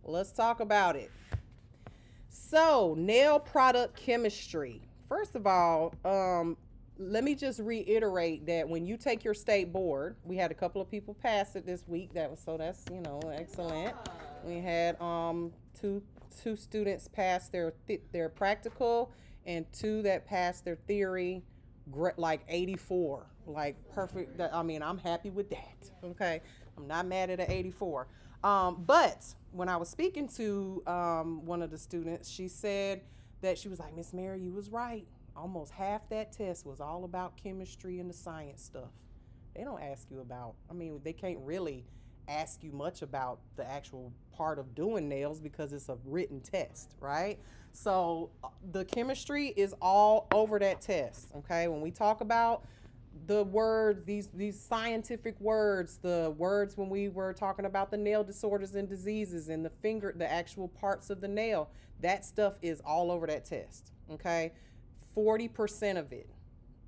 Let's talk about it. So, nail product chemistry. First of all, let me just reiterate that when you take your state board, we had a couple of people pass it this week. That's excellent. We had two students pass their practical and two that passed their theory, like 84, like perfect. I mean, I'm happy with that. Okay, I'm not mad at an 84. But when I was speaking to one of the students, she said that she was like, Miss Mary, you was right. Almost half that test was all about chemistry and the science stuff. They don't ask you about, they can't really ask you much about the actual part of doing nails because it's a written test, right? So the chemistry is all over that test, okay? When we talk about the words, these scientific words, the words when we were talking about the nail disorders and diseases and the actual parts of the nail, that stuff is all over that test, okay? 40% of it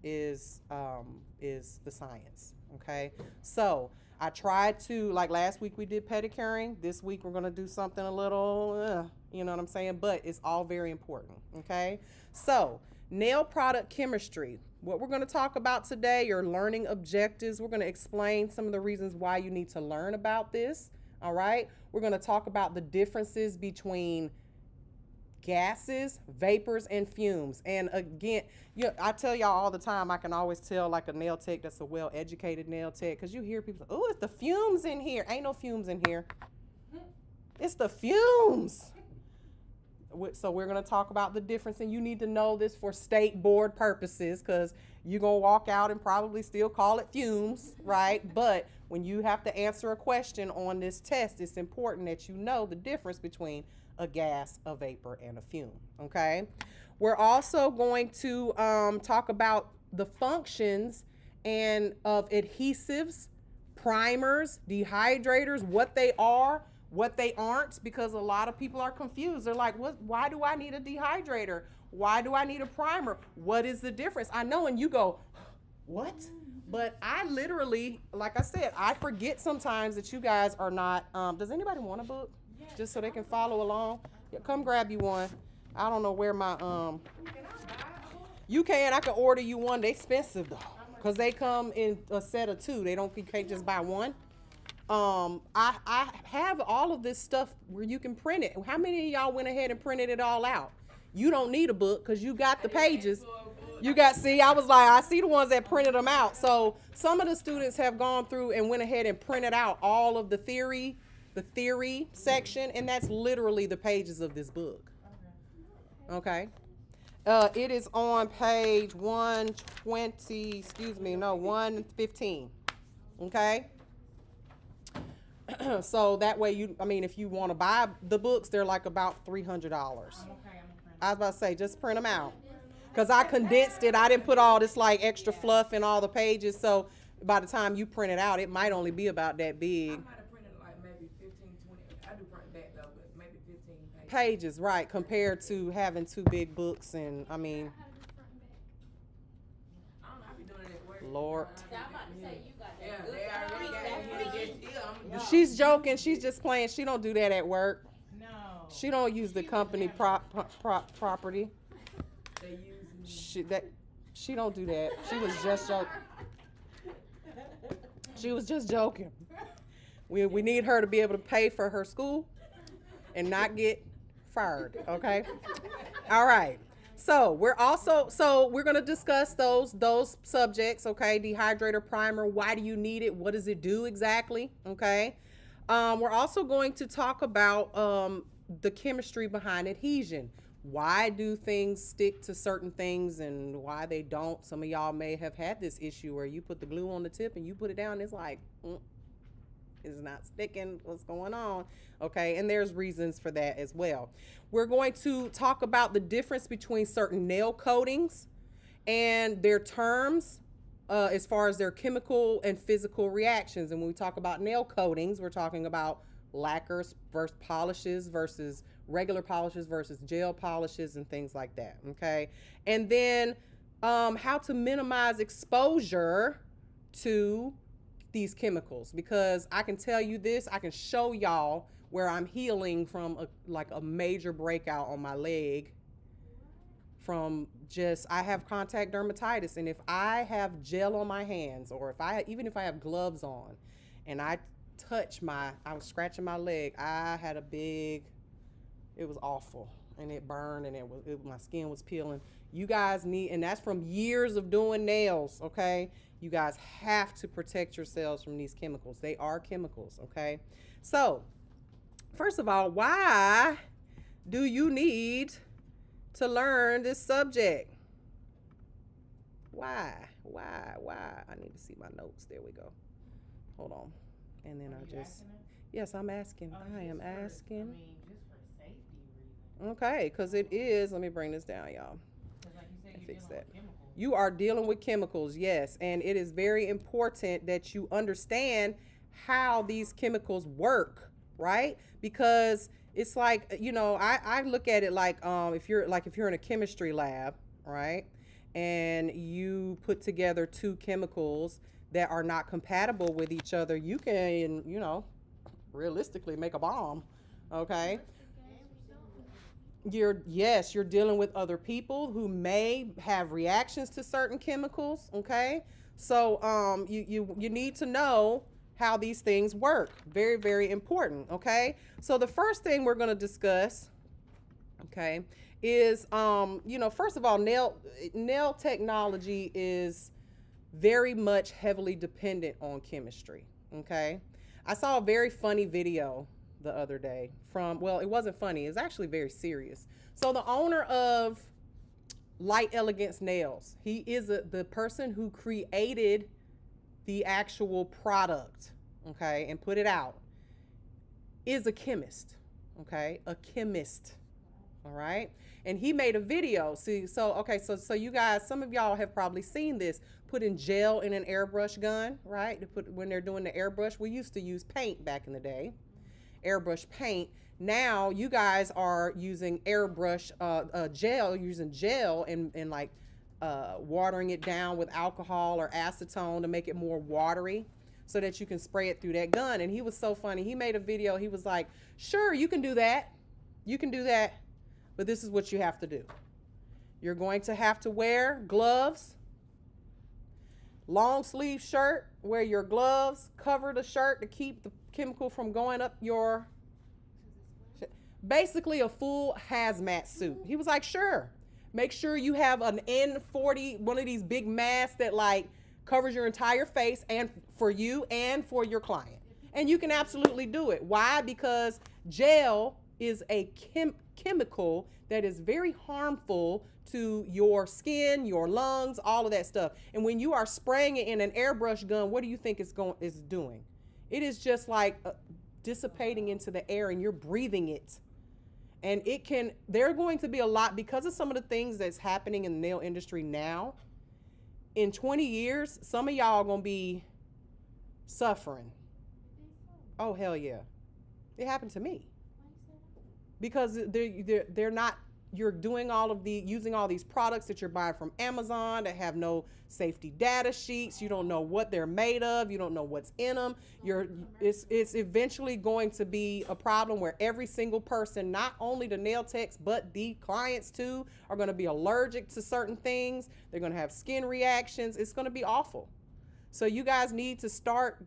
is the science, okay? So I tried to, like last week we did pedicuring. This week we're gonna do something a little, you know what I'm saying? But it's all very important, okay? So nail product chemistry. What we're gonna talk about today, your learning objectives. We're gonna explain some of the reasons why you need to learn about this, all right? We're gonna talk about the differences between gases, vapors, and fumes. And again, I tell y'all all the time, I can always tell like a nail tech that's a well-educated nail tech, because you hear people say, oh, it's the fumes in here. Ain't no fumes in here. It's the fumes. So we're going to talk about the difference, and you need to know this for state board purposes, because you're going to walk out and probably still call it fumes, right? But when you have to answer a question on this test, it's important that you know the difference between a gas, a vapor, and a fume, okay? We're also going to talk about the functions and of adhesives, primers, dehydrators, what they are, what they aren't, because a lot of people are confused. They're like, why do I need a dehydrator? Why do I need a primer? What is the difference? I know, and you go, what? But I literally, like I said, I forget sometimes that you guys are not, does anybody want a book? Just so they can follow along? Yeah, come grab you one. I don't know where my, you can, I can order you one. They expensive though, because they come in a set of two. You can't just buy one. I have all of this stuff where you can print it. How many of y'all went ahead and printed it all out? You don't need a book because you got the pages. I was like, I see the ones that printed them out. So some of the students have gone through and went ahead and printed out all of the theory section, and that's literally the pages of this book. Okay. It is on page 115. Okay. So that way if you want to buy the books, they're like about $300. I was about to say, just print them out. Because I condensed it. I didn't put all this like extra fluff in all the pages. So by the time you print it out, it might only be about that big. I might have printed like maybe 15, 20. I do print that though, but maybe 15 pages, right, compared to having two big books. And I don't know, I be doing it at work. Lord. I'm about to say, you got that. Yeah, good they already got it here. She's joking. She's just playing. She don't do that at work. No. She don't use the company property. They use She don't do that. She was just joking. She was just joking. We need her to be able to pay for her school and not get fired. Okay. All right. So we're gonna discuss those subjects. Okay. Dehydrator, primer. Why do you need it? What does it do exactly? Okay. We're also going to talk about the chemistry behind adhesion. Why do things stick to certain things and why they don't? Some of y'all may have had this issue where you put the glue on the tip and you put it down and it's like, it's not sticking. What's going on? Okay, and there's reasons for that as well. We're going to talk about the difference between certain nail coatings and their terms as far as their chemical and physical reactions. And when we talk about nail coatings, we're talking about lacquers versus polishes versus regular polishes versus gel polishes and things like that. Okay, and then how to minimize exposure to these chemicals, because I can tell you this, I can show y'all where I'm healing from a major breakout on my leg from just, I have contact dermatitis, and if I have gel on my hands, or even if I have gloves on and I was scratching my leg, it was awful, and it burned, and my skin was peeling. You guys and that's from years of doing nails, okay? You guys have to protect yourselves from these chemicals. They are chemicals, okay? So, first of all, why do you need to learn this subject? Why? I need to see my notes. There we go. Hold on. And then yes, I'm asking. I am asking. Just for safety reasons. Okay, because it is. Let me bring this down, y'all. Because like you said, you're Fix dealing that. with chemicals. You are dealing with chemicals, yes, and it is very important that you understand how these chemicals work, right? Because it's like, I look at it like if you're in a chemistry lab, right, and you put together two chemicals that are not compatible with each other, you can, realistically make a bomb, okay? You're dealing with other people who may have reactions to certain chemicals, okay? So you need to know how these things work. Very, very important, okay? So the first thing we're going to discuss, okay, is first of all, nail technology is very much heavily dependent on chemistry, okay? I saw a very funny video the other day it wasn't funny, it's actually very serious. So the owner of Light Elegance Nails, he is the person who created the actual product, okay, and put it out, is a chemist, okay, a chemist, all right? And he made a video. So you guys, some of y'all have probably seen this, putting gel in an airbrush gun, right? When they're doing the airbrush. We used to use paint back in the day, airbrush paint. Now you guys are using airbrush using gel and like watering it down with alcohol or acetone to make it more watery so that you can spray it through that gun. And he was so funny. He made a video. He was like, sure, you can do that. You can do that. But this is what you have to do. You're going to have to wear gloves, long sleeve shirt, wear your gloves, cover the shirt to keep the chemical from going up your, basically a full hazmat suit. He was like, sure. Make sure you have an N40, one of these big masks that like covers your entire face, and for you and for your client. And you can absolutely do it. Why? Because gel is a chemical that is very harmful to your skin, your lungs, all of that stuff. And when you are spraying it in an airbrush gun, what do you think it's doing? It is just like dissipating into the air, and you're breathing it. And there are going to be a lot, because of some of the things that's happening in the nail industry now. In 20 years, some of y'all are going to be suffering. Oh, hell yeah. It happened to me. Because they're not, you're doing using all these products that you're buying from Amazon that have no safety data sheets. You don't know what they're made of. You don't know what's in them. It's eventually going to be a problem where every single person, not only the nail techs, but the clients too, are going to be allergic to certain things. They're going to have skin reactions. It's going to be awful. So you guys need to start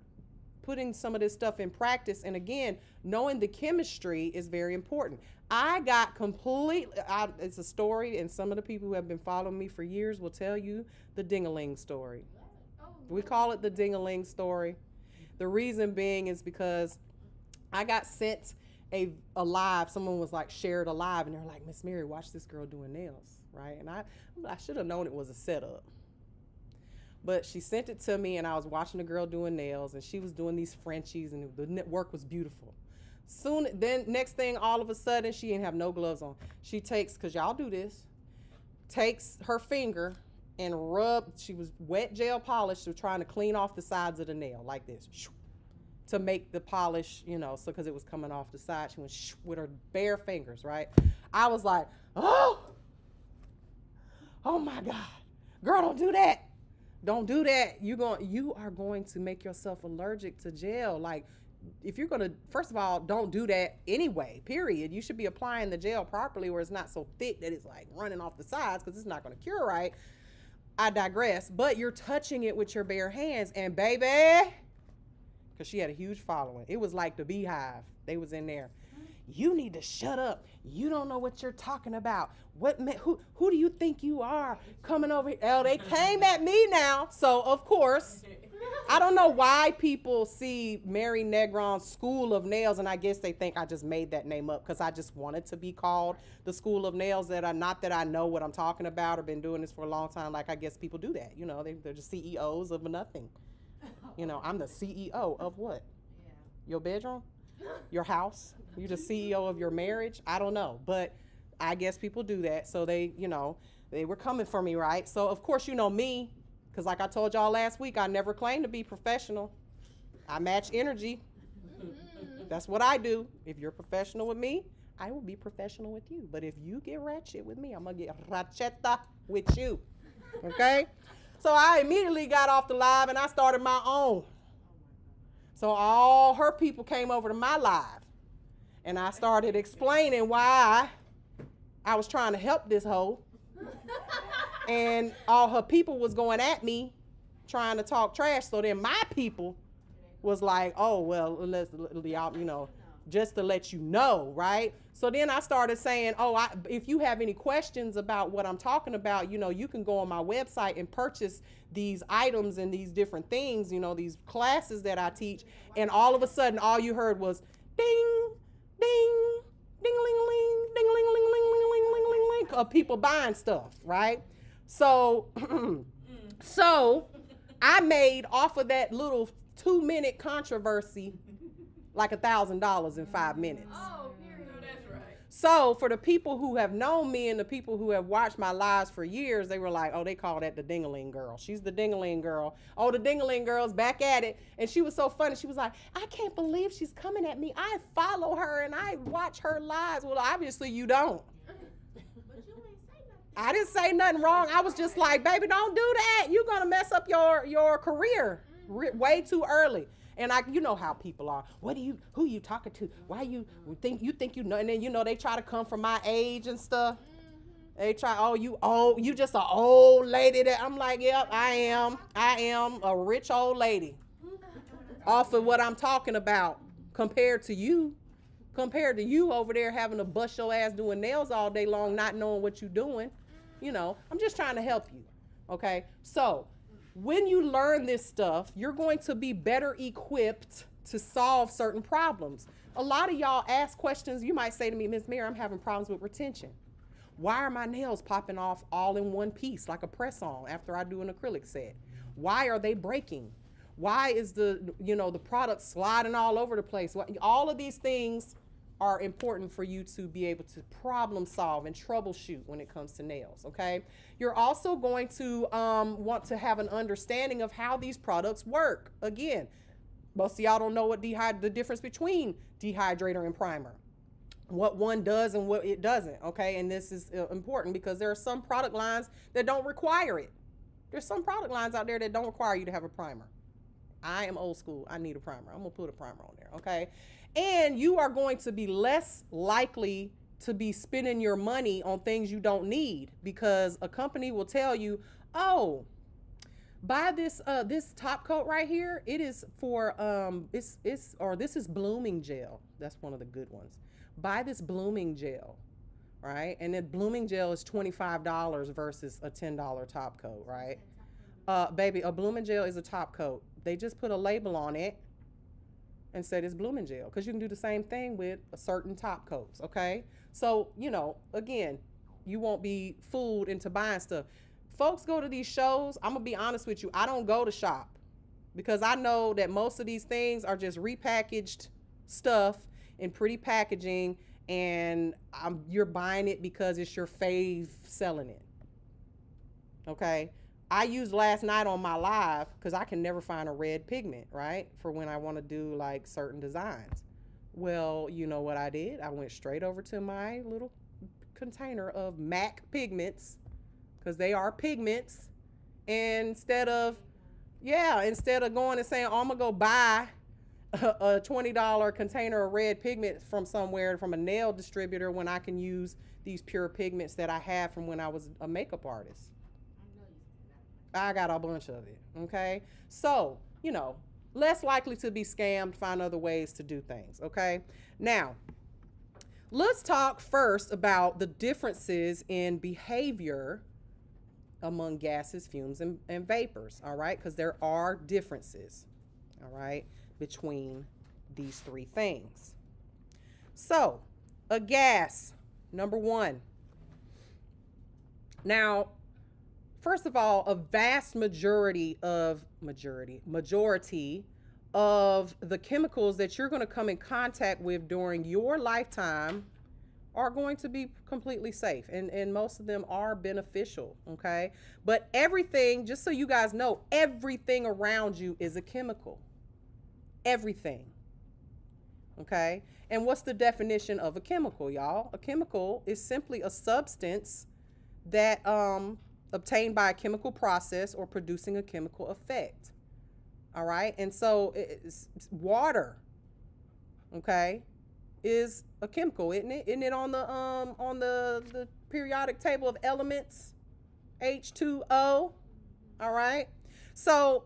putting some of this stuff in practice. And again, knowing the chemistry is very important. I got it's a story, and some of the people who have been following me for years will tell you the ding-a-ling story. We call it the ding-a-ling story. The reason being is because I got sent a live, someone was like shared a live, and they're like, Miss Mary, watch this girl doing nails, right? And I should have known it was a setup. But she sent it to me, and I was watching the girl doing nails, and she was doing these Frenchies, and the work was beautiful. Next thing, all of a sudden, she didn't have no gloves on. She takes, because y'all do this, takes her finger and she was wet gel polish, so trying to clean off the sides of the nail like this, to make the polish, so because it was coming off the side, she went with her bare fingers, right? I was like, oh my God, girl, don't do that. Don't do that. You are going to make yourself allergic to gel. Like, first of all, don't do that anyway, period. You should be applying the gel properly where it's not so thick that it's like running off the sides because it's not going to cure right. I digress. But you're touching it with your bare hands, and baby, because she had a huge following. It was like the beehive. They was in there. You need to shut up. You don't know what you're talking about. Who do you think you are coming over here? Oh, they came at me now. So, of course, I don't know why people see Mary Negron's School of Nails, and I guess they think I just made that name up because I just wanted to be called the School of Nails. Not that I know what I'm talking about or been doing this for a long time. Like, I guess people do that. You know, they're just CEOs of nothing. You know, I'm the CEO of what? Yeah. Your bedroom? Your house? You're the CEO of your marriage? I don't know. But I guess people do that. So they were coming for me, right? So, of course, you know me. Because like I told y'all last week, I never claimed to be professional. I match energy. That's what I do. If you're professional with me, I will be professional with you. But if you get ratchet with me, I'm going to get ratcheta with you. Okay? So I immediately got off the live and I started my own. So all her people came over to my live. And I started explaining why I was trying to help this hoe. And all her people was going at me trying to talk trash. So then my people was like, oh, well, let's, you know, just to let you know, right? So then I started saying, if you have any questions about what I'm talking about, you know, you can go on my website and purchase these items and these different things, you know, these classes that I teach. And all of a sudden, all you heard was ding, ding, ding, ling, ling, ding, ling, ling, ling, ling, ling, ling, ling, ling, of people buying stuff, right? So, so I made off of that little 2-minute controversy like $1,000 in 5 minutes. Oh, period. No, that's right. So for the people who have known me and the people who have watched my lives for years, they were like, oh, they call that the Dingaling girl. She's the Dingaling girl. Oh, the Dingaling girl's back at it. And she was so funny. She was like, I can't believe she's coming at me. I follow her and I watch her lives. Well, obviously you don't. I didn't say nothing wrong. I was just like, baby, don't do that. You're going to mess up your career way too early. And you know how people are. Who you talking to? Why you think you know? And then, you know, they try to come from my age and stuff. They try, you just an old lady. That I'm like, yep, I am a rich old lady. Off of what I'm talking about compared to you over there having to bust your ass doing nails all day long, not knowing what you're doing. You know, I'm just trying to help you. Okay. So when you learn this stuff, you're going to be better equipped to solve certain problems. A lot of y'all ask questions. You might say to me, Ms. Mary, I'm having problems with retention. Why are my nails popping off all in one piece like a press-on after I do an acrylic set? Why are they breaking? Why is the product sliding all over the place? All of these things are important for you to be able to problem solve and troubleshoot when it comes to nails, okay? You're also going to want to have an understanding of how these products work. Again, most of y'all don't know what the difference between dehydrator and primer, what one does and what it doesn't, okay? And this is important because there are some product lines that don't require it. There's some product lines out there that don't require you to have a primer. I am old school. I need a primer. I'm going to put a primer on there, okay? And you are going to be less likely to be spending your money on things you don't need because a company will tell you, oh, buy this top coat right here. It is for this is blooming gel. That's one of the good ones. Buy this blooming gel, right? And then blooming gel is $25 versus a $10 top coat, right? Baby, a blooming gel is a top coat. They just put a label on it and said it's blooming gel because you can do the same thing with a certain top coats, okay? So, you know, again, you won't be fooled into buying stuff. Folks go to these shows. I'm going to be honest with you. I don't go to shop because I know that most of these things are just repackaged stuff in pretty packaging and you're buying it because it's your fave selling it, okay? I used last night on my live because I can never find a red pigment, right? For when I want to do like certain designs. Well, you know what I did? I went straight over to my little container of MAC pigments because they are pigments. And instead of going and saying, oh, I'm going to go buy a $20 container of red pigment from somewhere, from a nail distributor, when I can use these pure pigments that I had from when I was a makeup artist? I got a bunch of it, okay? So, less likely to be scammed, find other ways to do things, okay? Now, let's talk first about the differences in behavior among gases, fumes, and vapors, all right? Because there are differences, all right, between these three things. So, a gas, number one. Now, first of all, a vast majority of the chemicals that you're going to come in contact with during your lifetime are going to be completely safe, and most of them are beneficial, okay? But everything, just so you guys know, everything around you is a chemical. Everything, okay? And what's the definition of a chemical, y'all? A chemical is simply a substance that obtained by a chemical process or producing a chemical effect. All right, and so it's water, okay, is a chemical, isn't it? Isn't it on the periodic table of elements? H2O. All right. So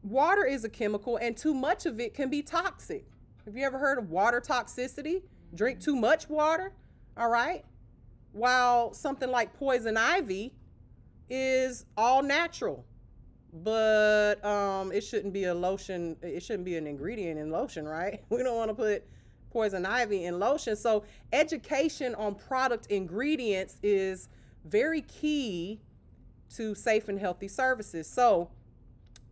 water is a chemical, and too much of it can be toxic. Have you ever heard of water toxicity? Drink too much water. All right. While something like poison ivy is all natural. But it shouldn't be a lotion. It shouldn't be an ingredient in lotion, right? We don't want to put poison ivy in lotion. So education on product ingredients is very key to safe and healthy services. So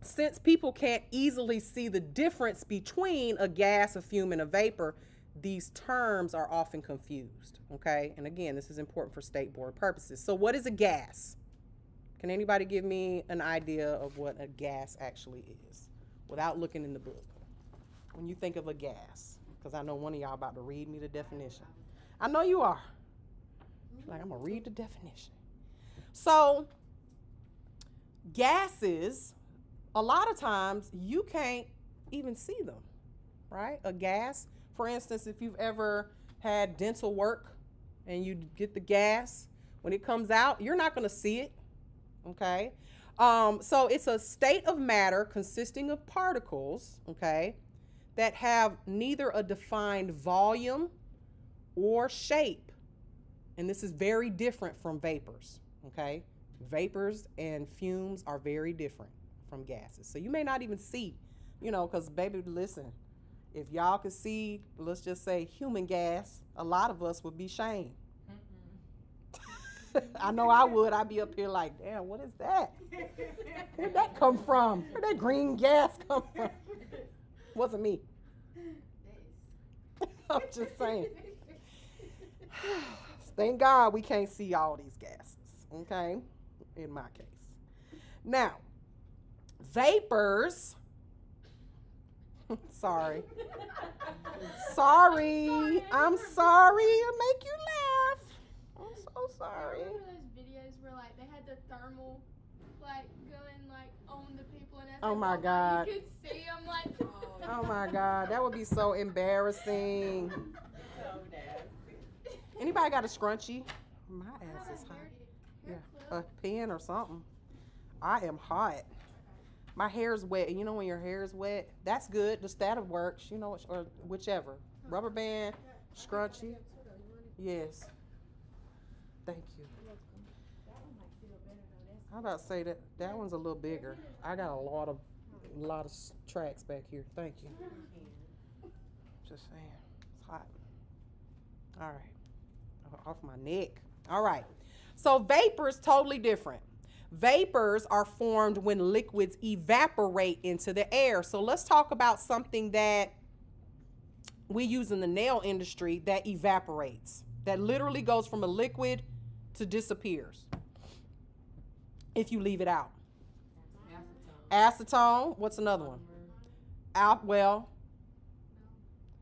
since people can't easily see the difference between a gas, a fume, and a vapor, these terms are often confused, okay? And again, this is important for state board purposes. So what is a gas? Can anybody give me an idea of what a gas actually is without looking in the book? When you think of a gas, because I know one of y'all about to read me the definition. I know you are. Like, I'm going to read the definition. So, gases, a lot of times you can't even see them, right? A gas, for instance, if you've ever had dental work and you get the gas, when it comes out, you're not going to see it. Okay, so it's a state of matter consisting of particles, okay, that have neither a defined volume or shape. And this is very different from vapors, okay? Vapors and fumes are very different from gases. So you may not even see, because baby, listen, if y'all could see, let's just say human gas, a lot of us would be shamed. I know I would. I'd be up here like, damn, what is that? Where'd that come from? Where'd that green gas come from? Wasn't me. I'm just saying. Thank God we can't see all these gases, okay? In my case. Now, vapors. Sorry. Sorry. I'm sorry. I make you laugh. I'm so sorry. I remember those videos where they had the thermal going on the people and oh my God. You could see them oh my God, that would be so embarrassing. So nasty. Anybody got a scrunchie? My ass is hot. Yeah, a pen or something. I am hot. My hair's wet, and when your hair is wet, that's good. Just that'll work, or whichever. Rubber band, scrunchie. Yes. Thank you. I'm about to say that one's a little bigger. I got a lot of tracks back here. Thank you. Just saying, it's hot. All right, off my neck. All right. So vapors, totally different. Vapors are formed when liquids evaporate into the air. So let's talk about something that we use in the nail industry that evaporates, that literally goes from a liquid to disappears if you leave it out. Acetone. What's another one? Well,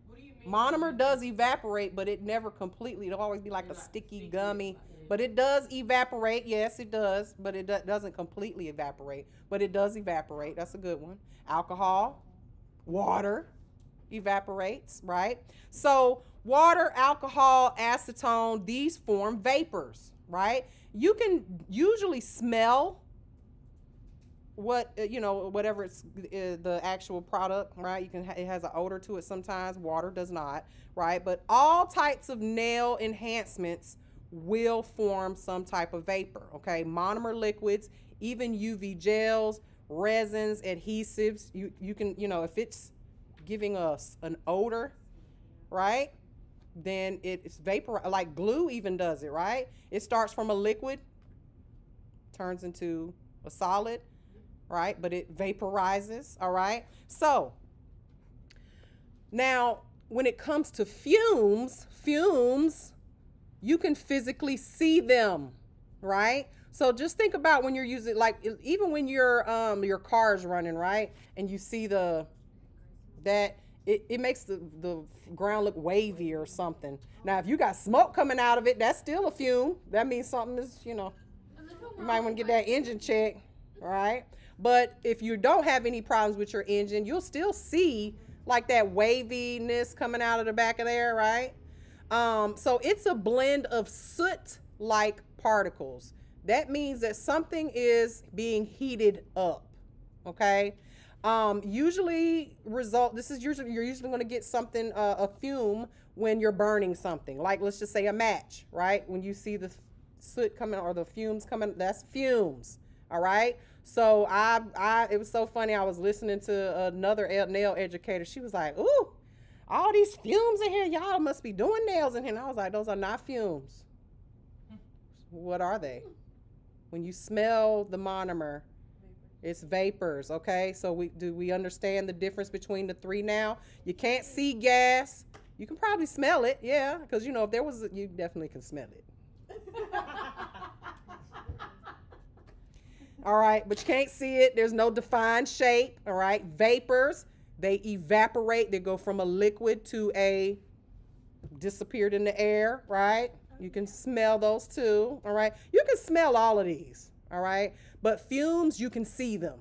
What do you mean? monomer does evaporate, but it never completely. It'll always be like a sticky gummy. But it does evaporate. Yes, it does. But it doesn't completely evaporate. But it does evaporate. That's a good one. Alcohol, water, evaporates, right? So water, alcohol, acetone, these form vapors, right? You can usually smell whatever it's the actual product, right? It has an odor to it sometimes. Water does not, right? But all types of nail enhancements will form some type of vapor, okay? Monomer liquids, even UV gels, resins, adhesives. You can, if it's giving us an odor, right? Then it's vapor, like glue even does it, right? It starts from a liquid, turns into a solid, right? But it vaporizes, all right? So now when it comes to fumes, you can physically see them, right? So just think about when you're using, like, even when your car's running, right? And you see it makes the ground look wavy or something. Now, if you got smoke coming out of it, that's still a fume. That means something is, you might want to get that engine checked, right? But if you don't have any problems with your engine, you'll still see like that waviness coming out of the back of there, right? So it's a blend of soot-like particles. That means that something is being heated up, okay? You're usually going to get something, a fume when you're burning something. Like, let's just say a match, right? When you see the soot coming or the fumes coming, that's fumes, all right? So it was so funny. I was listening to another nail educator. She was like, "Ooh, all these fumes in here. Y'all must be doing nails in here." And I was like, "Those are not fumes. What are they?" When you smell the monomer, it's vapors, okay? So we understand the difference between the three now? You can't see gas. You can probably smell it, yeah, because, if there was, you definitely can smell it. All right, but you can't see it. There's no defined shape, all right? Vapors, they evaporate. They go from a liquid to a disappeared in the air, right? You can smell those too, all right? You can smell all of these, all right? But fumes, you can see them.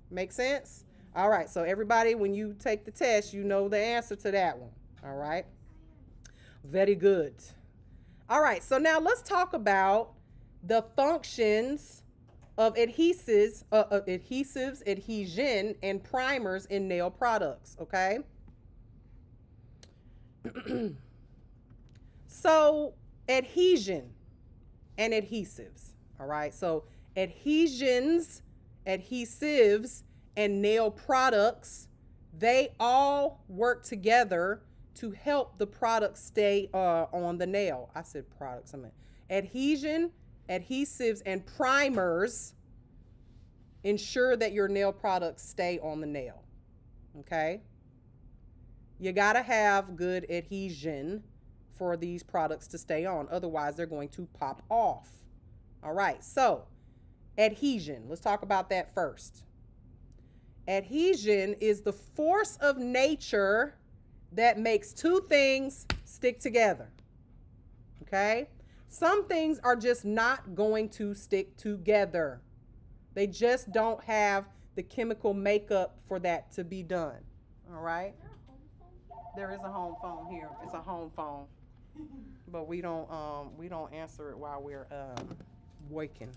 Make sense? All right, so everybody, when you take the test, you know the answer to that one, all right? Very good. All right, so now let's talk about the functions of adhesives, adhesion, and primers in nail products, okay? So, adhesion and adhesives, all right? So, adhesions, adhesives, and nail products, they all work together to help the product stay on the nail. I said products, I meant adhesion, adhesives, and primers ensure that your nail products stay on the nail, okay? You gotta have good adhesion for these products to stay on. Otherwise, they're going to pop off. All right, so adhesion. Let's talk about that first. Adhesion is the force of nature that makes two things stick together, okay? Some things are just not going to stick together. They just don't have the chemical makeup for that to be done. All right? There is a home phone here. It's a home phone, but we don't answer it while we're working.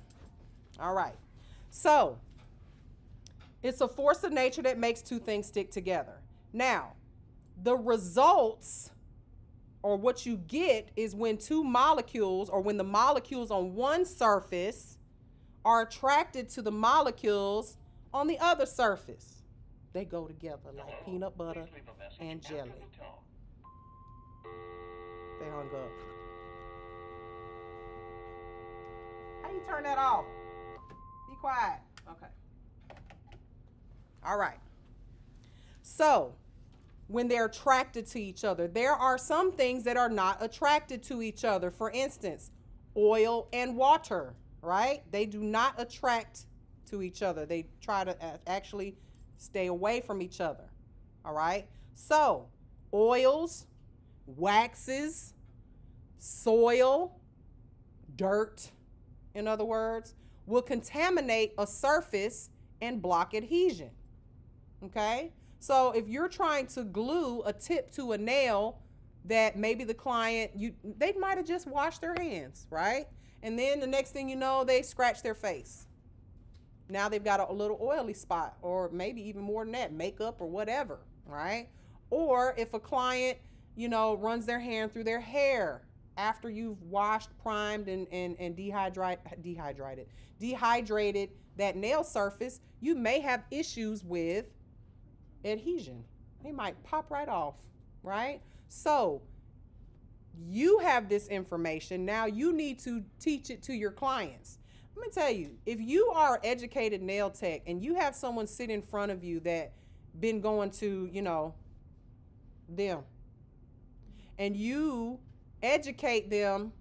All right. So it's a force of nature that makes two things stick together. Now, the results, or what you get, is when two molecules, or when the molecules on one surface are attracted to the molecules on the other surface. They go together like peanut butter and jelly. They hung up. How do you turn that off? Be quiet. Okay. All right. So, when they're attracted to each other, there are some things that are not attracted to each other. For instance, oil and water, right? They do not attract to each other. They try to actually stay away from each other, all right? So, oils, waxes, soil, dirt, in other words, will contaminate a surface and block adhesion, okay? So if you're trying to glue a tip to a nail that maybe the client, they might have just washed their hands, right? And then the next thing you know, they scratch their face. Now they've got a little oily spot, or maybe even more than that, makeup or whatever, right? Or if a client, runs their hand through their hair after you've washed, primed, and dehydrated that nail surface, you may have issues with adhesion. They might pop right off, right? So you have this information. Now you need to teach it to your clients. Let me tell you, if you are an educated nail tech and you have someone sit in front of you that been going to, them, and you educate them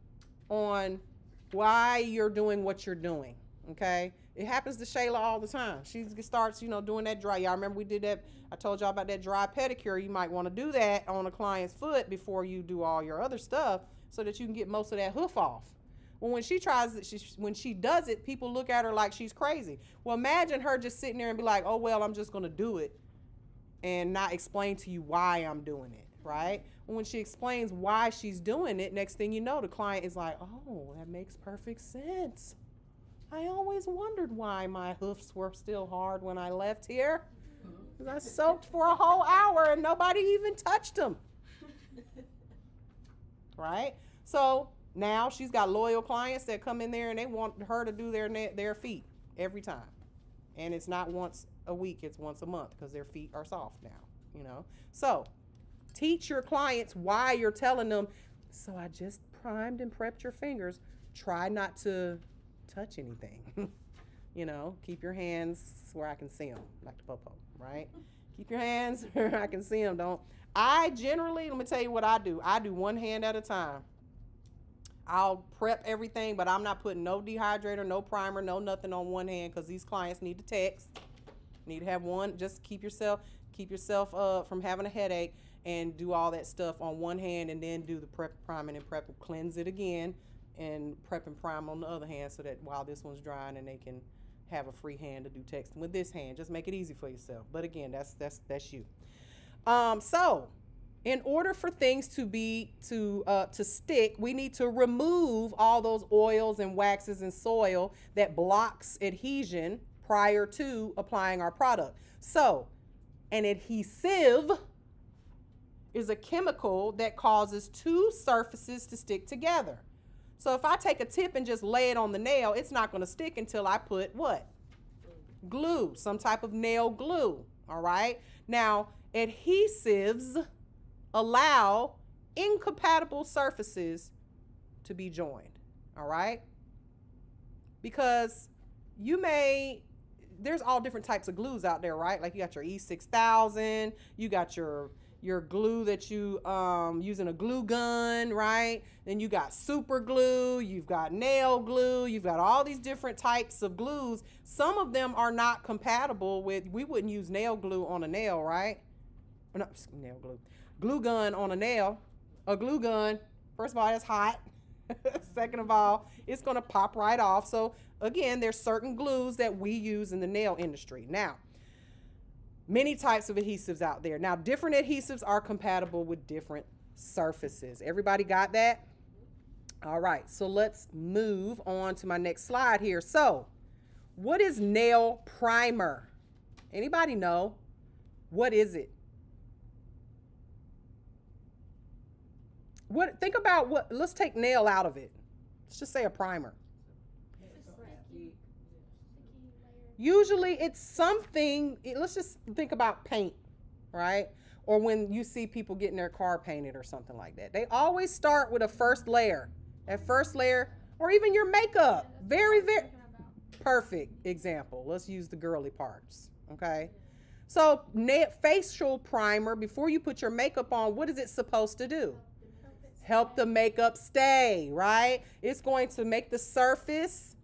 on why you're doing what you're doing, okay? It happens to Shayla all the time. She starts, doing that dry. Y'all remember we did that? I told y'all about that dry pedicure. You might want to do that on a client's foot before you do all your other stuff so that you can get most of that hoof off. Well, when she tries it, when she does it, people look at her like she's crazy. Well, imagine her just sitting there and be like, oh, well, I'm just going to do it and not explain to you why I'm doing it, right? When she explains why she's doing it, next thing you know, the client is like, oh, that makes perfect sense. I always wondered why my hoofs were still hard when I left here. Because I soaked for a whole hour and nobody even touched them. Right? So now she's got loyal clients that come in there and they want her to do their feet every time. And it's not once a week, it's once a month because their feet are soft now, So teach your clients why you're telling them, so I just primed and prepped your fingers. Try not to touch anything. Keep your hands where I can see them, like the popo, right? Keep your hands where I can see them. Let me tell you what I do. I do one hand at a time. I'll prep everything, but I'm not putting no dehydrator, no primer, no nothing on one hand because these clients need to text. Need to have one. Just keep yourself from having a headache and do all that stuff on one hand and then do the prep, priming, and prep, cleanse it again and prep and prime on the other hand so that while this one's drying and they can have a free hand to do texting with this hand. Just make it easy for yourself. But again, that's you. So in order for things to stick, we need to remove all those oils and waxes and soil that blocks adhesion prior to applying our product. So an adhesive is a chemical that causes two surfaces to stick together. So if I take a tip and just lay it on the nail, it's not going to stick until I put what? Glue, some type of nail glue, all right? Now, adhesives allow incompatible surfaces to be joined, all right? Because there's all different types of glues out there, right? Like you got your E6000, you got your glue that you using a glue gun, right? Then you got super glue, you've got nail glue, you've got all these different types of glues. Some of them are not compatible with, we wouldn't use nail glue on a nail, right? Or not nail glue. Glue gun on a nail. A glue gun, first of all, it's hot. Second of all, it's gonna pop right off. So again, there's certain glues that we use in the nail industry. Now, many types of adhesives out there. Now, different adhesives are compatible with different surfaces. Everybody got that? All right, so let's move on to my next slide here. So, what is nail primer? Anybody know? What is it? Think about let's take nail out of it. Let's just say a primer. Usually it's something, let's just think about paint, right? Or when you see people getting their car painted or something like that. They always start with a first layer. That first layer, or even your makeup. Very, very perfect example. Let's use the girly parts, okay? So facial primer, before you put your makeup on, what is it supposed to do? Help the makeup stay, right? It's going to make the surface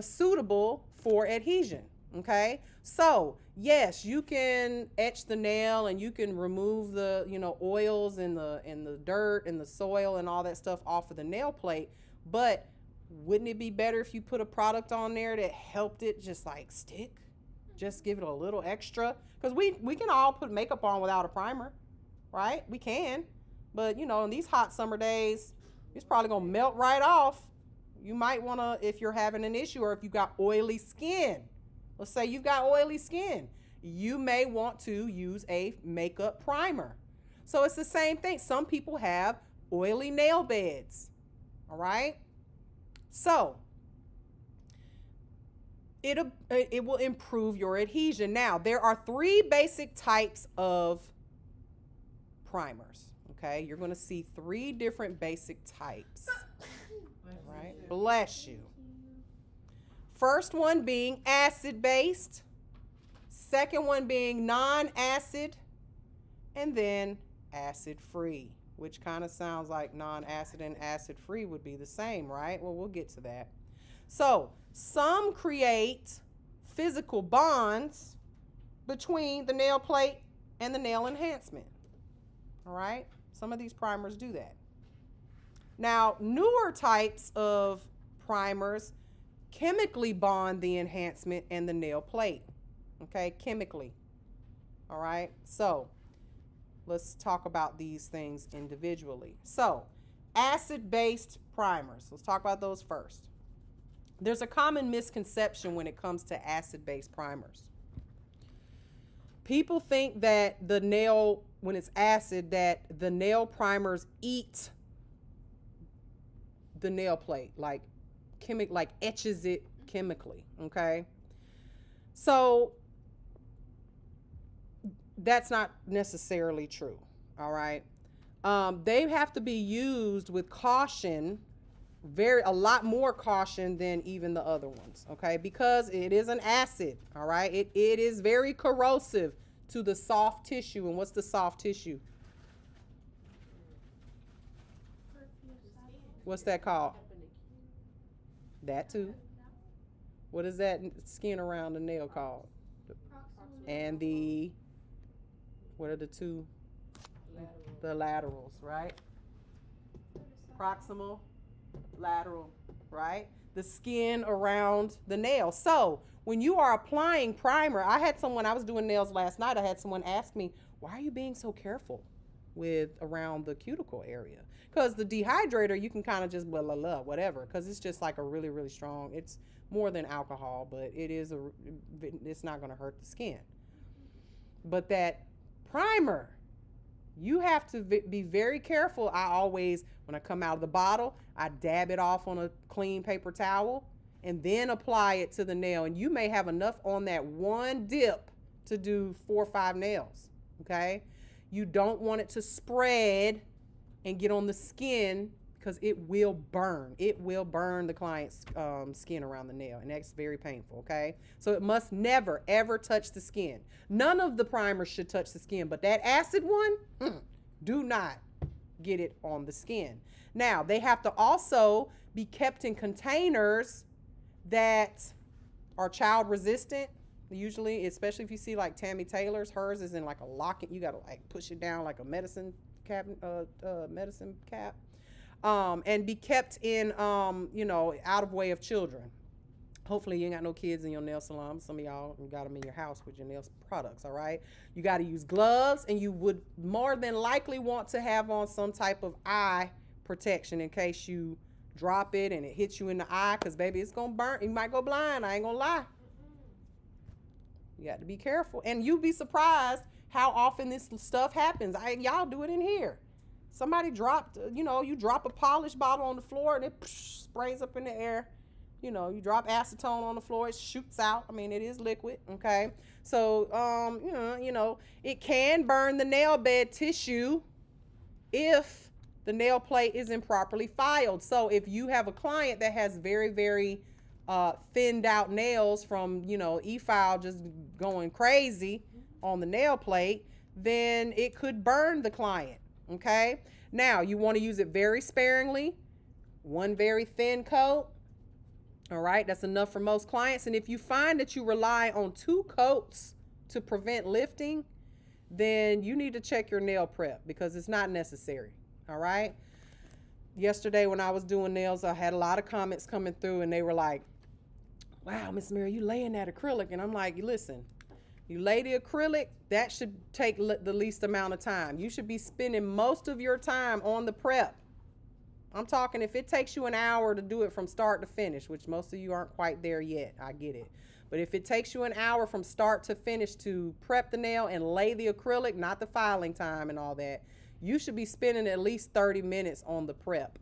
suitable for adhesion, okay? So yes, you can etch the nail and you can remove the oils and the dirt and the soil and all that stuff off of the nail plate, but wouldn't it be better if you put a product on there that helped it just like stick? just give it a little extra. Because we can all put makeup on without a primer, right? We can. But, you know, in these hot summer days, it's probably going to melt right off. You might want to, if you're having an issue or if you got oily skin. Let's say you've got oily skin. You may want to use a makeup primer. So it's the same thing. Some people have oily nail beds. All right? So it will improve your adhesion. Now, there are 3 basic types of primers. Okay? You're going to see 3 different basic types. All right? Bless you. First one being acid-based. Second one being non-acid. And then acid-free, which kind of sounds like non-acid and acid-free would be the same, right? Well, we'll get to that. So, some create physical bonds between the nail plate and the nail enhancement. All right? Some of these primers do that. Now, newer types of primers chemically bond the enhancement and the nail plate. Okay, chemically. All right, so let's talk about these things individually. So, acid-based primers. Let's talk about those first. There's a common misconception when it comes to acid-based primers. People think that the nail, when it's acid, that the nail primers eat the nail plate, like etches it chemically, okay? So that's not necessarily true, all right? They have to be used with caution, a lot more caution than even the other ones, okay? Because it is an acid, all right? It is very corrosive to the soft tissue. And what's the soft tissue? What's that called? That too. What is that skin around the nail called? And what are the 2? The laterals, right? Proximal, lateral, right? The skin around the nail. So when you are applying primer, I was doing nails last night, I had someone ask me, why are you being so careful with around the cuticle area? Because the dehydrator, you can kind of just blah, blah, blah, whatever, because it's just like a really, really strong, it's more than alcohol, but it's not going to hurt the skin. But that primer, you have to be very careful. I always, when I come out of the bottle, I dab it off on a clean paper towel and then apply it to the nail. And you may have enough on that one dip to do 4 or 5 nails, okay? You don't want it to spread and get on the skin because it will burn. It will burn the client's skin around the nail, and that's very painful, okay? So it must never, ever touch the skin. None of the primers should touch the skin, but that acid one, do not get it on the skin. Now, they have to also be kept in containers that are child resistant. Usually, especially if you see like Tammy Taylor's, hers is in like a locket. You got to like push it down like a medicine cap, and be kept in, out of way of children. Hopefully you ain't got no kids in your nail salon. Some of y'all got them in your house with your nail products, all right? You got to use gloves, and you would more than likely want to have on some type of eye protection in case you drop it and it hits you in the eye, because, baby, it's going to burn. You might go blind. I ain't going to lie. You got to be careful. And you'd be surprised how often this stuff happens. Y'all do it in here. Somebody dropped, you drop a polished bottle on the floor and it sprays up in the air. You drop acetone on the floor, it shoots out. I mean, it is liquid, okay? So, it can burn the nail bed tissue if the nail plate isn't properly filed. So if you have a client that has very, very thinned out nails from, e-file just going crazy on the nail plate, then it could burn the client, okay? Now, you want to use it very sparingly, one very thin coat. All right, that's enough for most clients. And if you find that you rely on 2 coats to prevent lifting, then you need to check your nail prep because it's not necessary. All right. Yesterday when I was doing nails, I had a lot of comments coming through and they were like, wow, Miss Mary, you laying that acrylic. And I'm like, listen, you lay the acrylic, that should take the least amount of time. You should be spending most of your time on the prep. I'm talking if it takes you an hour to do it from start to finish, which most of you aren't quite there yet, I get it. But if it takes you an hour from start to finish to prep the nail and lay the acrylic, not the filing time and all that, you should be spending at least 30 minutes on the prep.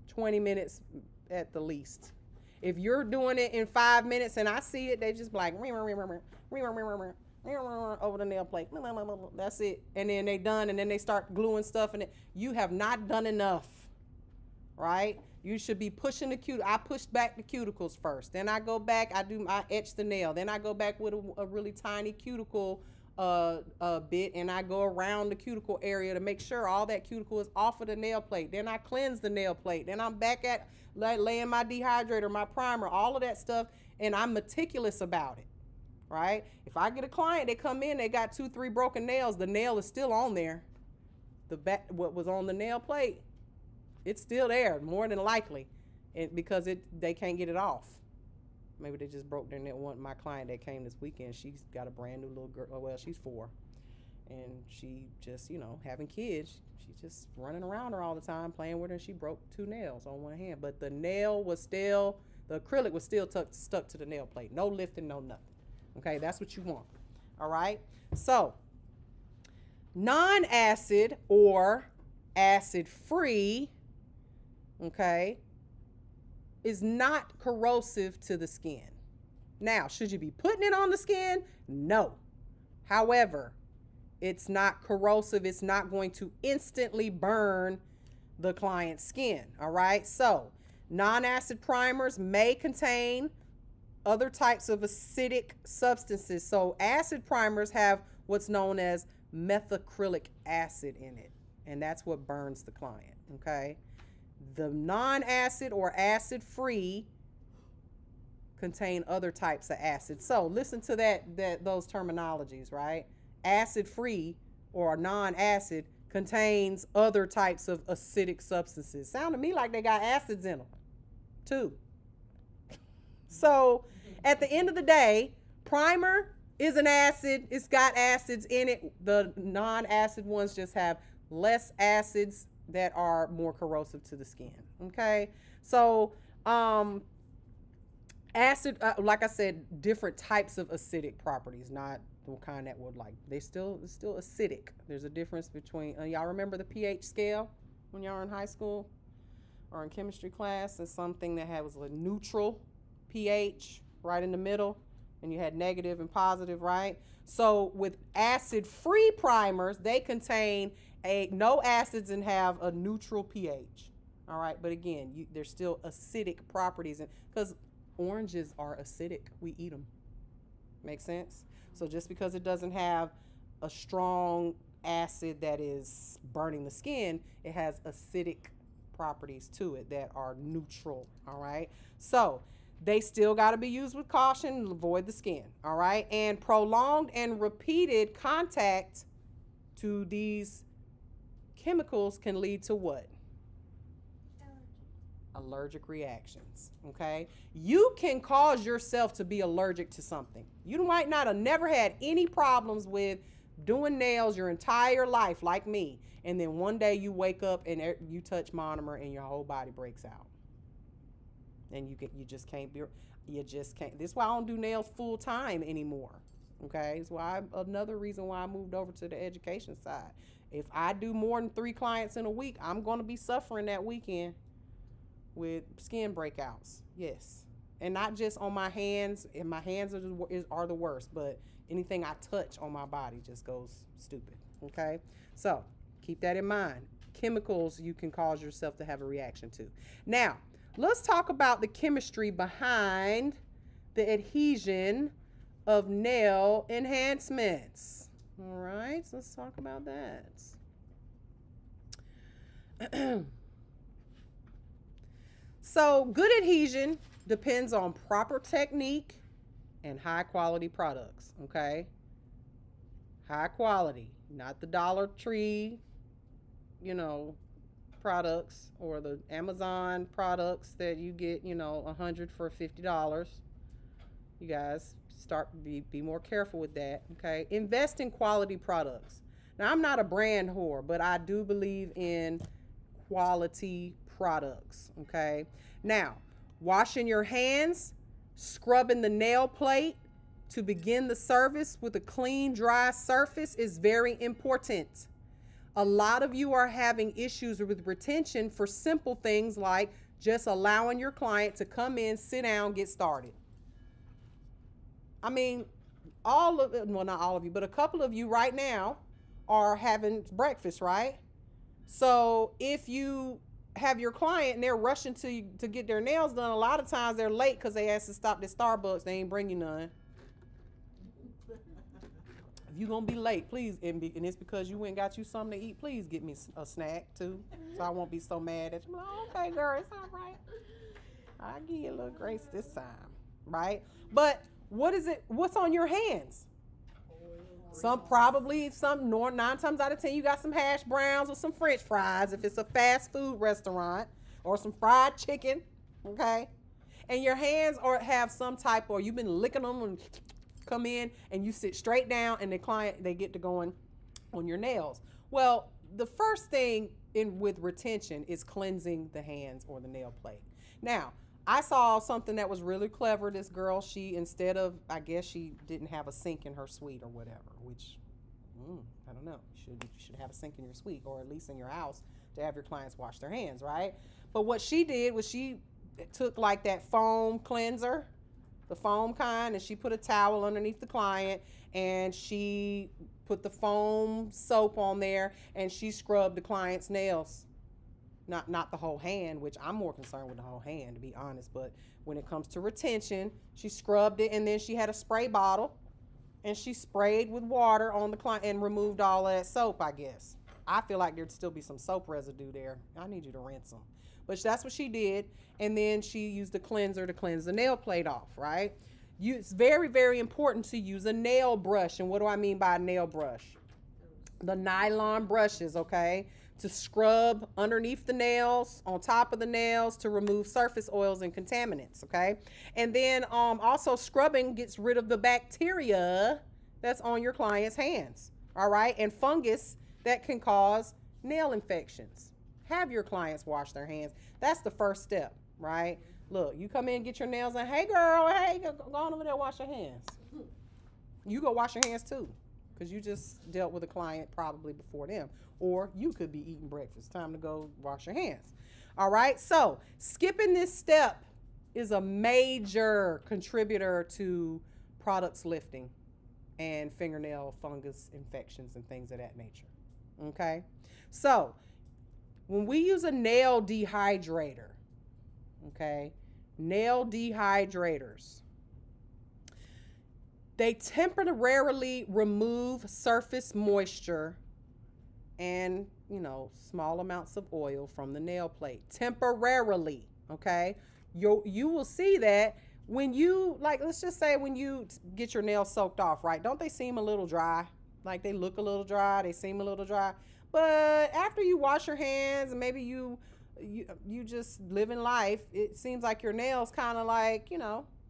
20 minutes at the least. If you're doing it in 5 minutes and I see it, they just like over the nail plate. That's it. And then they done, and then they start gluing stuff in it. You have not done enough, right? You should be pushing the cuticle. I push back the cuticles first. Then I go back, I etch the nail. Then I go back with a really tiny cuticle bit, and I go around the cuticle area to make sure all that cuticle is off of the nail plate. Then I cleanse the nail plate. Then I'm back at laying my dehydrator, my primer, all of that stuff, and I'm meticulous about it, right? If I get a client, they come in, they got 2-3 broken nails, the nail is still on there. The back, what was on the nail plate, it's still there, more than likely, and because they can't get it off. Maybe they just broke their nail. My client that came this weekend, she's got a brand new little girl. Well, she's 4, and she just, having kids, she's just running around her all the time, playing with her, and she broke 2 nails on one hand. But the acrylic was still stuck to the nail plate. No lifting, no nothing. Okay, that's what you want. All right. So, non-acid or acid-free, okay, is not corrosive to the skin. Now, should you be putting it on the skin? No. However, it's not corrosive. It's not going to instantly burn the client's skin. All right. So, non-acid primers may contain other types of acidic substances. So, acid primers have what's known as methacrylic acid in it, and that's what burns the client. Okay. The non-acid or acid-free contain other types of acids. So listen to those terminologies, right? Acid-free or non-acid contains other types of acidic substances. Sound to me like they got acids in them, too. So at the end of the day, primer is an acid. It's got acids in it. The non-acid ones just have less acids that are more corrosive to the skin. Okay, so acid, like I said, different types of acidic properties, not the kind that would it's still acidic. There's a difference between y'all remember the pH scale when y'all were in high school or in chemistry class? It's something that was a neutral pH right in the middle, and you had negative and positive, right? So with acid-free primers, they contain no acids and have a neutral pH. All right, but again, there's still acidic properties, because oranges are acidic. We eat them. Make sense? So just because it doesn't have a strong acid that is burning the skin, it has acidic properties to it that are neutral. All right, so they still got to be used with caution and avoid the skin. All right, and prolonged and repeated contact to these chemicals can lead to what? Allergic reactions. Okay, you can cause yourself to be allergic to something. You might not have never had any problems with doing nails your entire life like me, and then one day you wake up and you touch monomer and your whole body breaks out, and you just can't. This is why I don't do nails full time anymore. Okay, it's why another reason why I moved over to the education side. If I do more than 3 clients in a week, I'm going to be suffering that weekend with skin breakouts. Yes, and not just on my hands. And my hands are the worst, but anything I touch on my body just goes stupid. Okay, so keep that in mind. Chemicals you can cause yourself to have a reaction to. Now, let's talk about the chemistry behind the adhesion of nail enhancements. All right, so let's talk about that. So, good adhesion depends on proper technique and high quality products, okay? High quality, not the Dollar Tree, products or the Amazon products that you get, 100 for $50. You guys be more careful with that, okay? Invest in quality products. Now, I'm not a brand whore, but I do believe in quality products, okay? Now, washing your hands, scrubbing the nail plate to begin the service with a clean, dry surface is very important. A lot of you are having issues with retention for simple things like just allowing your client to come in, sit down, get started. I mean, not all of you, but a couple of you right now are having breakfast, right? So if you have your client and they're rushing to get their nails done, a lot of times they're late because they asked to stop at Starbucks. They ain't bring you none. If you're going to be late, please, and it's because you went and got you something to eat, please get me a snack too, so I won't be so mad at you. I'm like, okay, girl, it's all right. I'll give you a little grace this time, right? But what's on your hands? Nine times out of 10, you got some hash browns or some French fries if it's a fast food restaurant, or some fried chicken, okay? And your hands have some type, or you've been licking them and come in and you sit straight down and they get to going on your nails. Well, the first thing with retention is cleansing the hands or the nail plate. Now, I saw something that was really clever. This girl, I guess she didn't have a sink in her suite or whatever, which, I don't know. You should have a sink in your suite or at least in your house to have your clients wash their hands, right? But what she did was she took like that foam cleanser, the foam kind, and she put a towel underneath the client and she put the foam soap on there and she scrubbed the client's nails. Not the whole hand, which I'm more concerned with the whole hand, to be honest. But when it comes to retention, she scrubbed it, and then she had a spray bottle, and she sprayed with water on the client and removed all that soap, I guess. I feel like there'd still be some soap residue there. I need you to rinse them. But that's what she did, and then she used the cleanser to cleanse the nail plate off, right? It's very, very important to use a nail brush. And what do I mean by a nail brush? The nylon brushes, okay? To scrub underneath the nails, on top of the nails, to remove surface oils and contaminants, okay? And then also scrubbing gets rid of the bacteria that's on your client's hands, all right? And fungus that can cause nail infections. Have your clients wash their hands. That's the first step, right? Look, you come in, get your nails done. Hey, girl, hey, go on over there, wash your hands. You go wash your hands too, because you just dealt with a client probably before them. Or you could be eating breakfast. Time to go wash your hands. All right, so skipping this step is a major contributor to products lifting and fingernail fungus infections and things of that nature. Okay, so when we use a nail dehydrator, okay, nail dehydrators, they temporarily remove surface moisture and, small amounts of oil from the nail plate temporarily, okay? You will see that when you, let's just say when you get your nails soaked off, right? Don't they seem a little dry? Like they look a little dry, they seem a little dry. But after you wash your hands and maybe you just living life, it seems like your nails kind of like,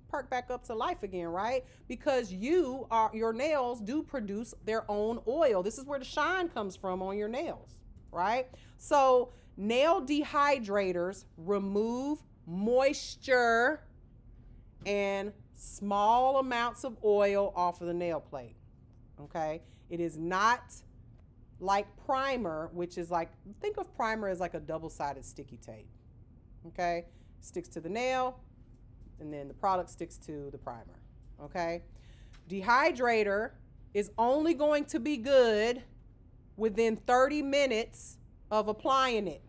perk back up to life again, right? Because your nails do produce their own oil. This is where the shine comes from on your nails, right? So nail dehydrators remove moisture and small amounts of oil off of the nail plate, okay? It is not like primer, which is think of primer as like a double-sided sticky tape, okay? Sticks to the nail, and then the product sticks to the primer, okay? Dehydrator is only going to be good within 30 minutes of applying it,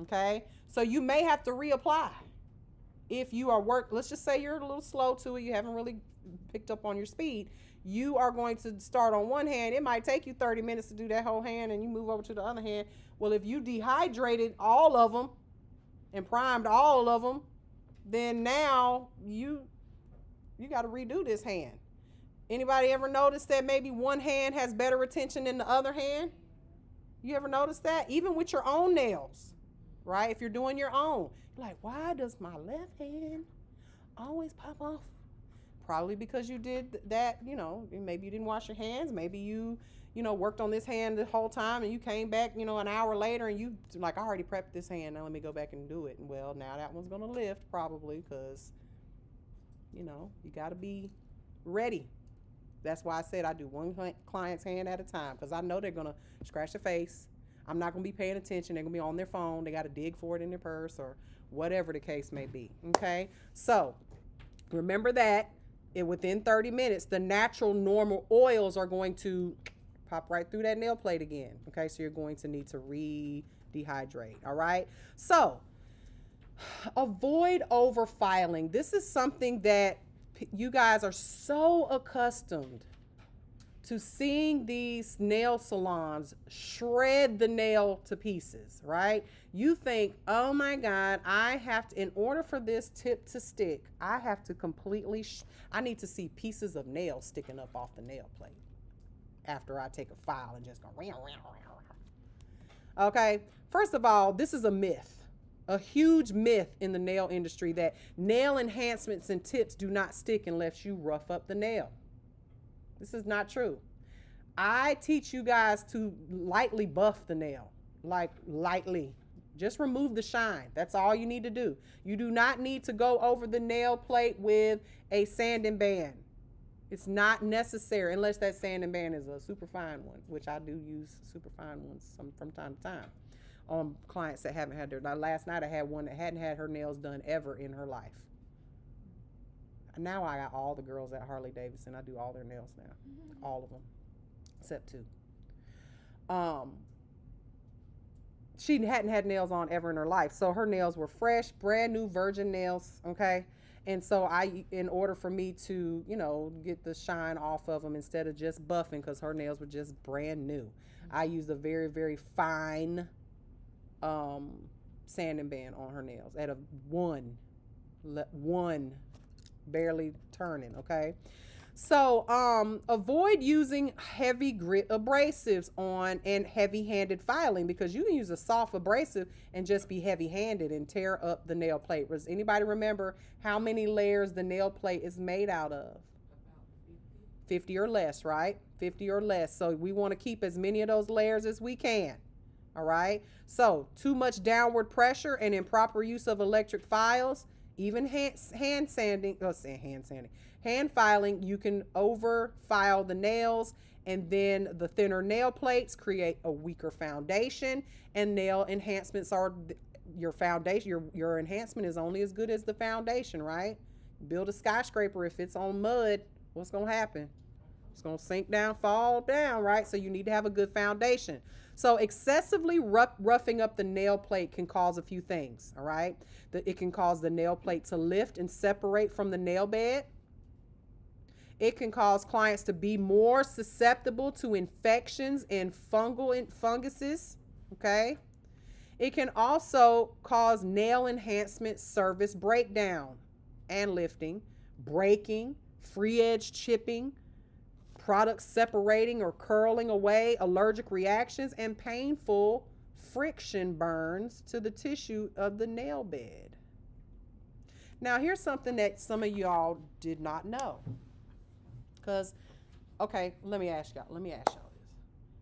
okay? So you may have to reapply. If you are let's just say you're a little slow to it, you haven't really picked up on your speed, you are going to start on one hand. It might take you 30 minutes to do that whole hand, and you move over to the other hand. Well, if you dehydrated all of them and primed all of them, then now you got to redo this hand. Anybody ever notice that maybe one hand has better retention than the other hand? You ever notice that? Even with your own nails. right? If you're doing your own, you're like, why does my left hand always pop off? Probably because you did that, maybe you didn't wash your hands. Maybe you worked on this hand the whole time and you came back, an hour later and you like, I already prepped this hand. Now let me go back and do it. And well, now that one's going to lift probably because, you got to be ready. That's why I said I do one client's hand at a time because I know they're going to scratch their face. I'm not going to be paying attention. They're going to be on their phone. They got to dig for it in their purse or whatever the case may be. Okay. So remember that. Within 30 minutes, the natural normal oils are going to pop right through that nail plate again. Okay, so you're going to need to re-dehydrate. All right, so avoid over filing. This is something that you guys are so accustomed to seeing these nail salons shred the nail to pieces, right? You think, oh my God, I have to, in order for this tip to stick, I have to completely, I need to see pieces of nail sticking up off the nail plate after I take a file and just go, okay? First of all, this is a myth, a huge myth in the nail industry that nail enhancements and tips do not stick unless you rough up the nail. This is not true. I teach you guys to lightly buff the nail, like lightly. Just remove the shine. That's all you need to do. You do not need to go over the nail plate with a sanding band. It's not necessary unless that sanding band is a super fine one, which I do use super fine ones from time to time on clients that haven't had their. Last night I had one that hadn't had her nails done ever in her life. Now I got all the girls at Harley Davidson. I do all their nails now, all of them, except 2. She hadn't had nails on ever in her life, so her nails were fresh, brand new, virgin nails. Okay, and so in order for me to, get the shine off of them instead of just buffing, because her nails were just brand new, I used a very, very fine sanding band on her nails at a one barely turning. Okay, so avoid using heavy grit abrasives on and heavy-handed filing, because you can use a soft abrasive and just be heavy-handed and tear up the nail plate. Does anybody remember how many layers the nail plate is made out of? 50 or less, right? 50 or less. So we want to keep as many of those layers as we can. All right, so too much downward pressure and improper use of electric files, even hand filing, you can over file the nails, and then the thinner nail plates create a weaker foundation, and nail enhancements are your foundation. Your enhancement is only as good as the foundation, right? Build a skyscraper. If it's on mud, what's going to happen? It's going to sink down, fall down, right? So you need to have a good foundation. So excessively roughing up the nail plate can cause a few things, all right? It can cause the nail plate to lift and separate from the nail bed. It can cause clients to be more susceptible to infections and funguses, okay? It can also cause nail enhancement service breakdown and lifting, breaking, free edge chipping, products separating or curling away, allergic reactions, and painful friction burns to the tissue of the nail bed. Now, here's something that some of y'all did not know. Because, okay, let me ask y'all this.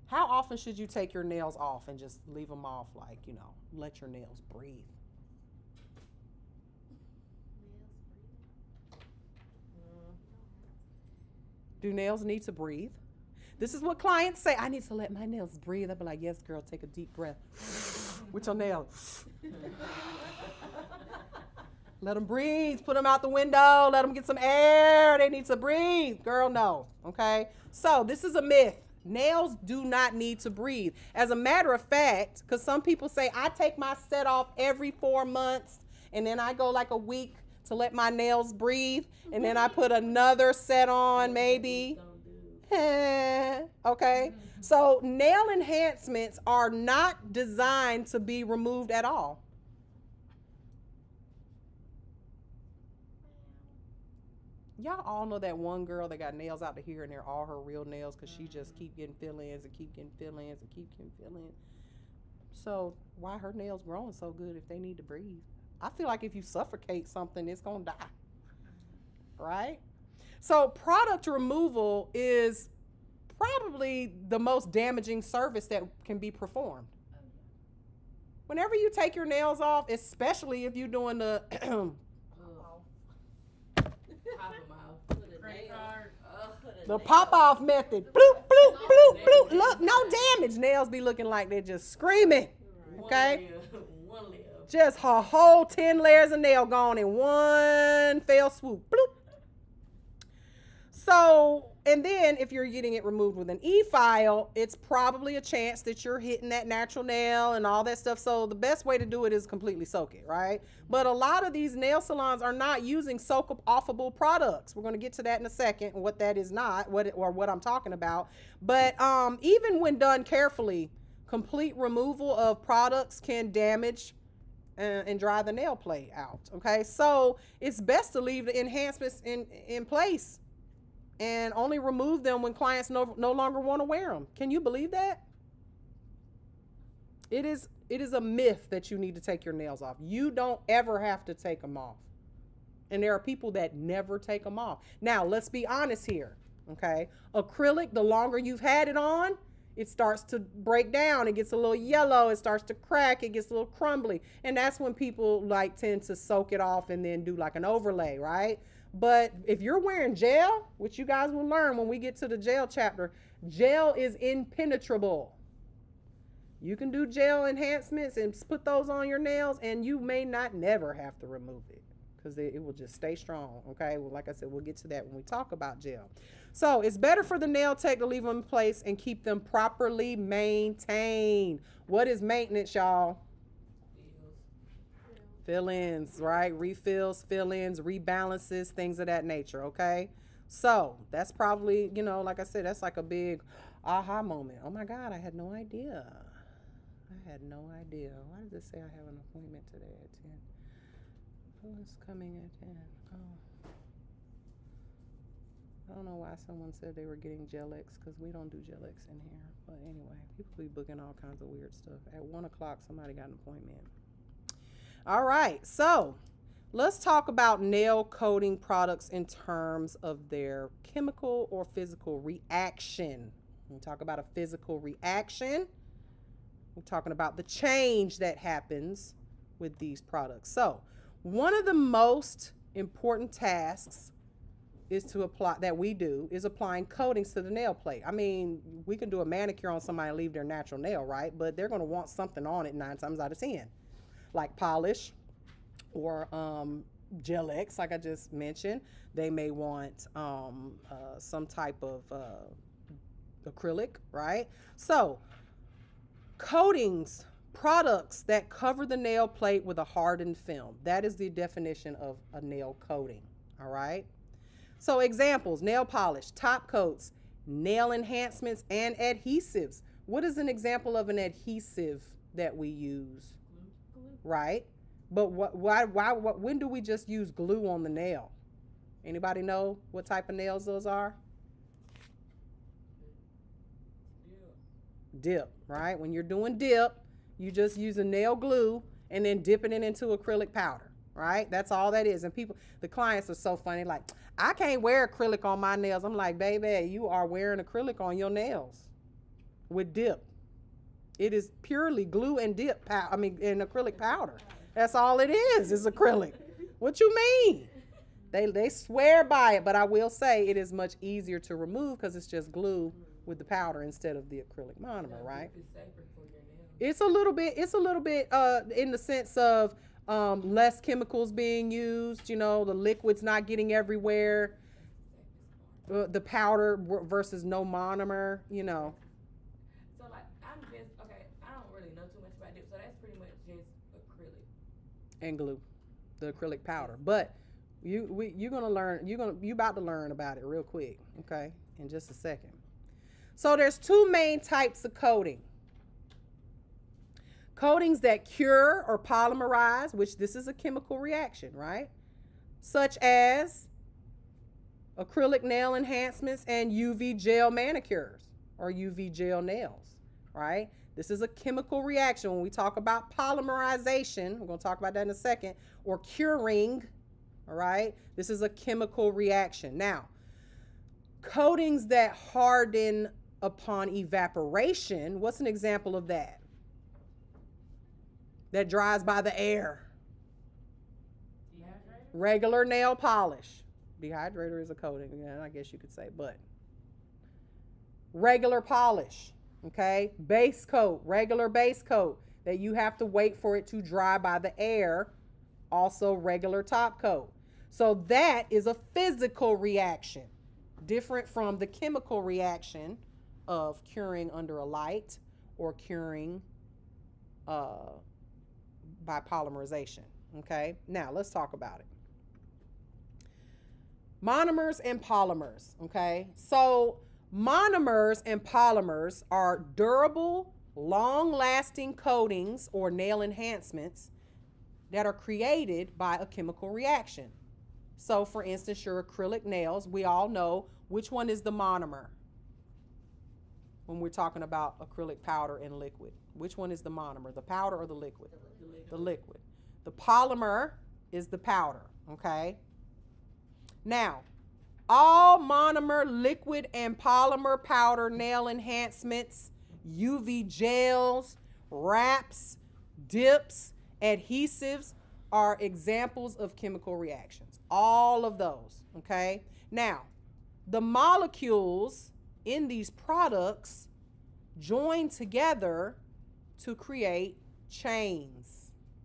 How often should you take your nails off and just leave them off, like, let your nails breathe? Do nails need to breathe? This is what clients say. I need to let my nails breathe. I'll be like, yes, girl, take a deep breath with your nails. Let them breathe. Put them out the window. Let them get some air. They need to breathe. Girl, no. Okay? So this is a myth. Nails do not need to breathe. As a matter of fact, because some people say, I take my set off every 4 months, and then I go like a week to let my nails breathe, and then I put another set on maybe. Okay? So nail enhancements are not designed to be removed at all. Y'all all know that one girl that got nails out to here and they're all her real nails because she just keep getting fill-ins and keep getting fill-ins and keep getting fill-ins. So why her nails growing so good if they need to breathe? I feel like if you suffocate something, it's gonna die, right? So product removal is probably the most damaging service that can be performed. Whenever you take your nails off, especially if you're doing the Pop 'em out. Credit card. the pop off method, bloop bloop bloop bloop. Look, no damage. Nails be looking like they're just screaming. Okay, One layer. just her whole 10 layers of nail gone in one fell swoop. Bloop. So, and then if you're getting it removed with an e-file, it's probably a chance that you're hitting that natural nail and all that stuff. So the best way to do it is completely soak it, right? But a lot of these nail salons are not using soak-offable products. We're going to get to that in a second, what that is not, what I'm talking about. But even when done carefully, complete removal of products can damage and dry the nail plate out, okay? So it's best to leave the enhancements in place and only remove them when clients no longer want to wear them. Can you believe that? It is a myth that you need to take your nails off. You don't ever have to take them off. And there are people that never take them off. Now, let's be honest here, okay? Acrylic, the longer you've had it on, it starts to break down. It gets a little yellow. It starts to crack. It gets a little crumbly. And that's when people like tend to soak it off and then do like an overlay, right? But if you're wearing gel, which you guys will learn when we get to the gel chapter, gel is impenetrable. You can do gel enhancements and put those on your nails, and you may not never have to remove it because it will just stay strong, okay? Well, like I said, we'll get to that when we talk about gel. So it's better for the nail tech to leave them in place and keep them properly maintained. What is maintenance, y'all? Fill-ins, right? Refills, fill-ins, rebalances, things of that nature, okay? So that's probably, you know, like I said, that's like a big aha moment. Oh my God, I had no idea. I had no idea. Why does it say I have an appointment today at 10? Who is coming at 10? Oh. I don't know why someone said they were getting Gel-X because we don't do Gel-X in here. But anyway, people be booking all kinds of weird stuff. At 1 o'clock, somebody got an appointment. All right, so let's talk about nail coating products in terms of their chemical or physical reaction. We talk about a physical reaction. We're talking about the change that happens with these products. So one of the most important tasks is to apply that we do is applying coatings to the nail plate. I mean, we can do a manicure on somebody and leave their natural nail, right? But they're going to want something on it 9 times out of 10. Like polish or Gel-X, like I just mentioned. They may want some type of acrylic, right? So coatings, products that cover the nail plate with a hardened film. That is the definition of a nail coating, all right? So examples, nail polish, top coats, nail enhancements, and adhesives. What is an example of an adhesive that we use? Right? But when do we just use glue on the nail? Anybody know what type of nails those are? Dip, right? When you're doing dip, you just use a nail glue and then dipping it into acrylic powder, right? That's all that is. And people, the clients are so funny, like, I can't wear acrylic on my nails. I'm like, baby, you are wearing acrylic on your nails with dip. It is purely glue and dip and acrylic powder. That's all it is acrylic. What you mean? They swear by it, but I will say it is much easier to remove because it's just glue with the powder instead of the acrylic monomer, right? It's a little bit in the sense of less chemicals being used, you know, the liquid's not getting everywhere. The powder versus no monomer, you know. So like I don't really know too much about dip, so that's pretty much just acrylic and glue, the acrylic powder. But you about to learn about it real quick, okay? In just a second. So there's 2 main types of coating. Coatings that cure or polymerize, which this is a chemical reaction, right? Such as acrylic nail enhancements and UV gel manicures or UV gel nails, right? This is a chemical reaction. When we talk about polymerization, we're going to talk about that in a second, or curing, all right? This is a chemical reaction. Now, coatings that harden upon evaporation, what's an example of that? That dries by the air. Dehydrator? Regular nail polish. Dehydrator is a coating, yeah, I guess you could say, but regular polish, okay? Base coat, regular base coat that you have to wait for it to dry by the air, also regular top coat. So that is a physical reaction, different from the chemical reaction of curing under a light or curing by polymerization, okay? Now, let's talk about it. Monomers and polymers, okay? So monomers and polymers are durable, long-lasting coatings or nail enhancements that are created by a chemical reaction. So, for instance, your acrylic nails, we all know which one is the monomer when we're talking about acrylic powder and liquid. Which one is the monomer, the powder or the liquid? The liquid. The polymer is the powder, okay? Now, all monomer, liquid, and polymer powder nail enhancements, UV gels, wraps, dips, adhesives are examples of chemical reactions. All of those, okay? Now, the molecules in these products join together to create chains.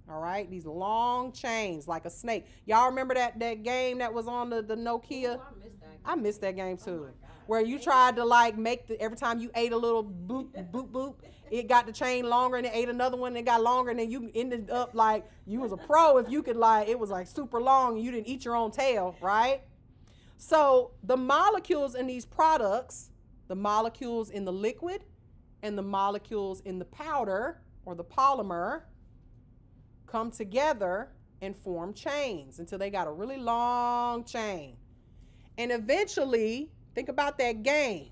All right, these long chains like a snake. Y'all remember that game that was on the Nokia? Oh, I missed that game. I missed that game too. Oh my God. Where you tried to like make every time you ate a little boop, boop, boop, it got the chain longer and it ate another one and it got longer and then you ended up like you was a pro if you could like, it was like super long and you didn't eat your own tail, right? So the molecules in these products, the molecules in the liquid and the molecules in the powder or the polymer come together and form chains until they got a really long chain. And eventually, think about that game.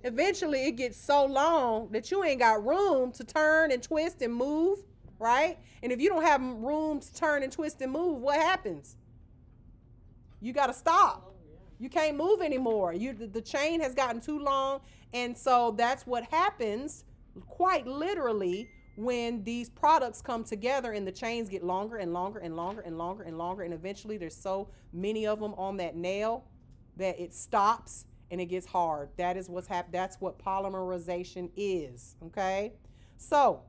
Eventually, it gets so long that you ain't got room to turn and twist and move, right? And if you don't have room to turn and twist and move, what happens? You got to stop. You can't move anymore. The chain has gotten too long. And so that's what happens quite literally when these products come together and the chains get longer and longer and longer and longer and longer. And eventually there's so many of them on that nail that it stops and it gets hard. That is what's happened. That's what polymerization is. Okay. So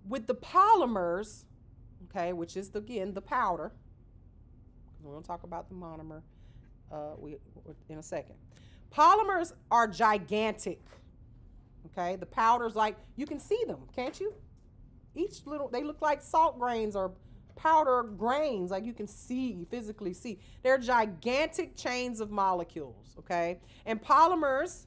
with the polymers, okay, which is again the powder, we're going to talk about the monomer in a second. Polymers are gigantic. Okay, the powders, like, you can see them, can't you? Each little, they look like salt grains or powder grains, like you can see, you physically see. They're gigantic chains of molecules, okay? And polymers,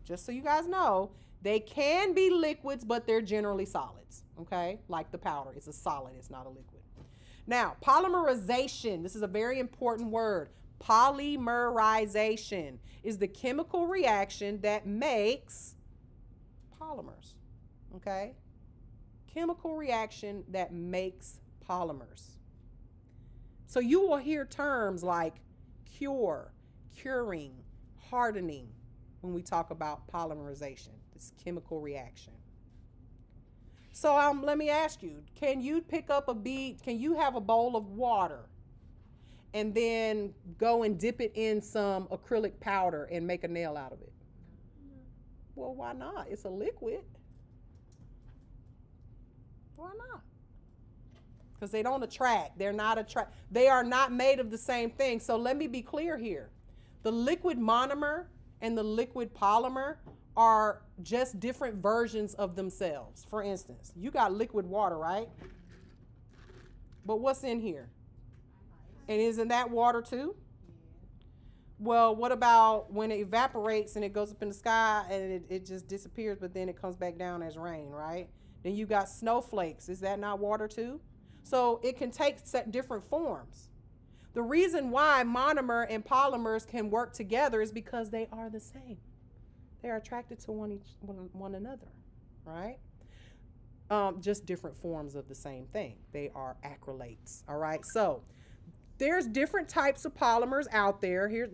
just so you guys know, they can be liquids, but they're generally solids, okay? Like the powder, it's a solid, it's not a liquid. Now, polymerization, this is a very important word. Polymerization is the chemical reaction that makes polymers, okay? Chemical reaction that makes polymers. So you will hear terms like cure, curing, hardening when we talk about polymerization, this chemical reaction. So let me ask you, can you pick up can you have a bowl of water and then go and dip it in some acrylic powder and make a nail out of it? Well, why not? It's a liquid. Why not? Because they don't attract. They are not made of the same thing. So let me be clear here. The liquid monomer and the liquid polymer are just different versions of themselves. For instance, you got liquid water, right? But what's in here? And isn't that water too? Well, what about when it evaporates and it goes up in the sky and it just disappears, but then it comes back down as rain, right? Then you got snowflakes. Is that not water too? So it can take different forms. The reason why monomer and polymers can work together is because they are the same. They are attracted to one another, right? Just different forms of the same thing. They are acrylates, all right? So there's different types of polymers out there. Here,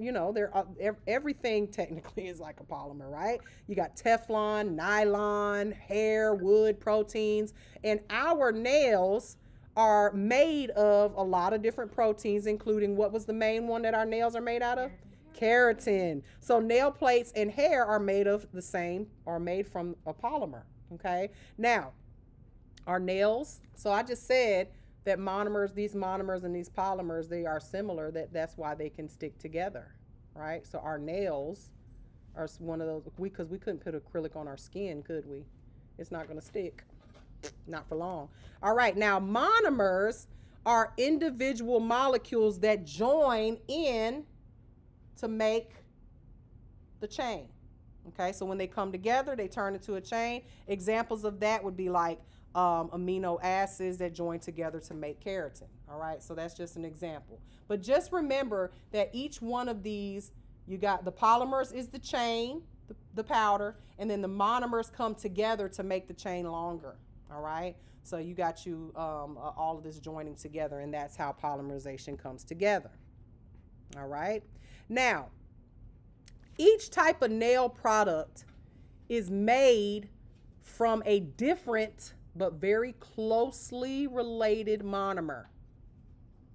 everything technically is like a polymer, right? You got Teflon, nylon, hair, wood, proteins, and our nails are made of a lot of different proteins, including what was the main one that our nails are made out of? Keratin. So nail plates and hair are made from a polymer, okay? Now, our nails, so I just said that these monomers and these polymers, they are similar, that's why they can stick together, right? So our nails are one of those, because we couldn't put acrylic on our skin, could we? It's not going to stick, not for long. All right, now monomers are individual molecules that join in to make the chain, okay? So when they come together, they turn into a chain. Examples of that would be like amino acids that join together to make keratin. All right, so that's just an example. But just remember that each one of these, you got the polymers is the chain, the powder, and then the monomers come together to make the chain longer. All right, so you got all of this joining together, and that's how polymerization comes together. All right, now each type of nail product is made from a different but very closely related monomer.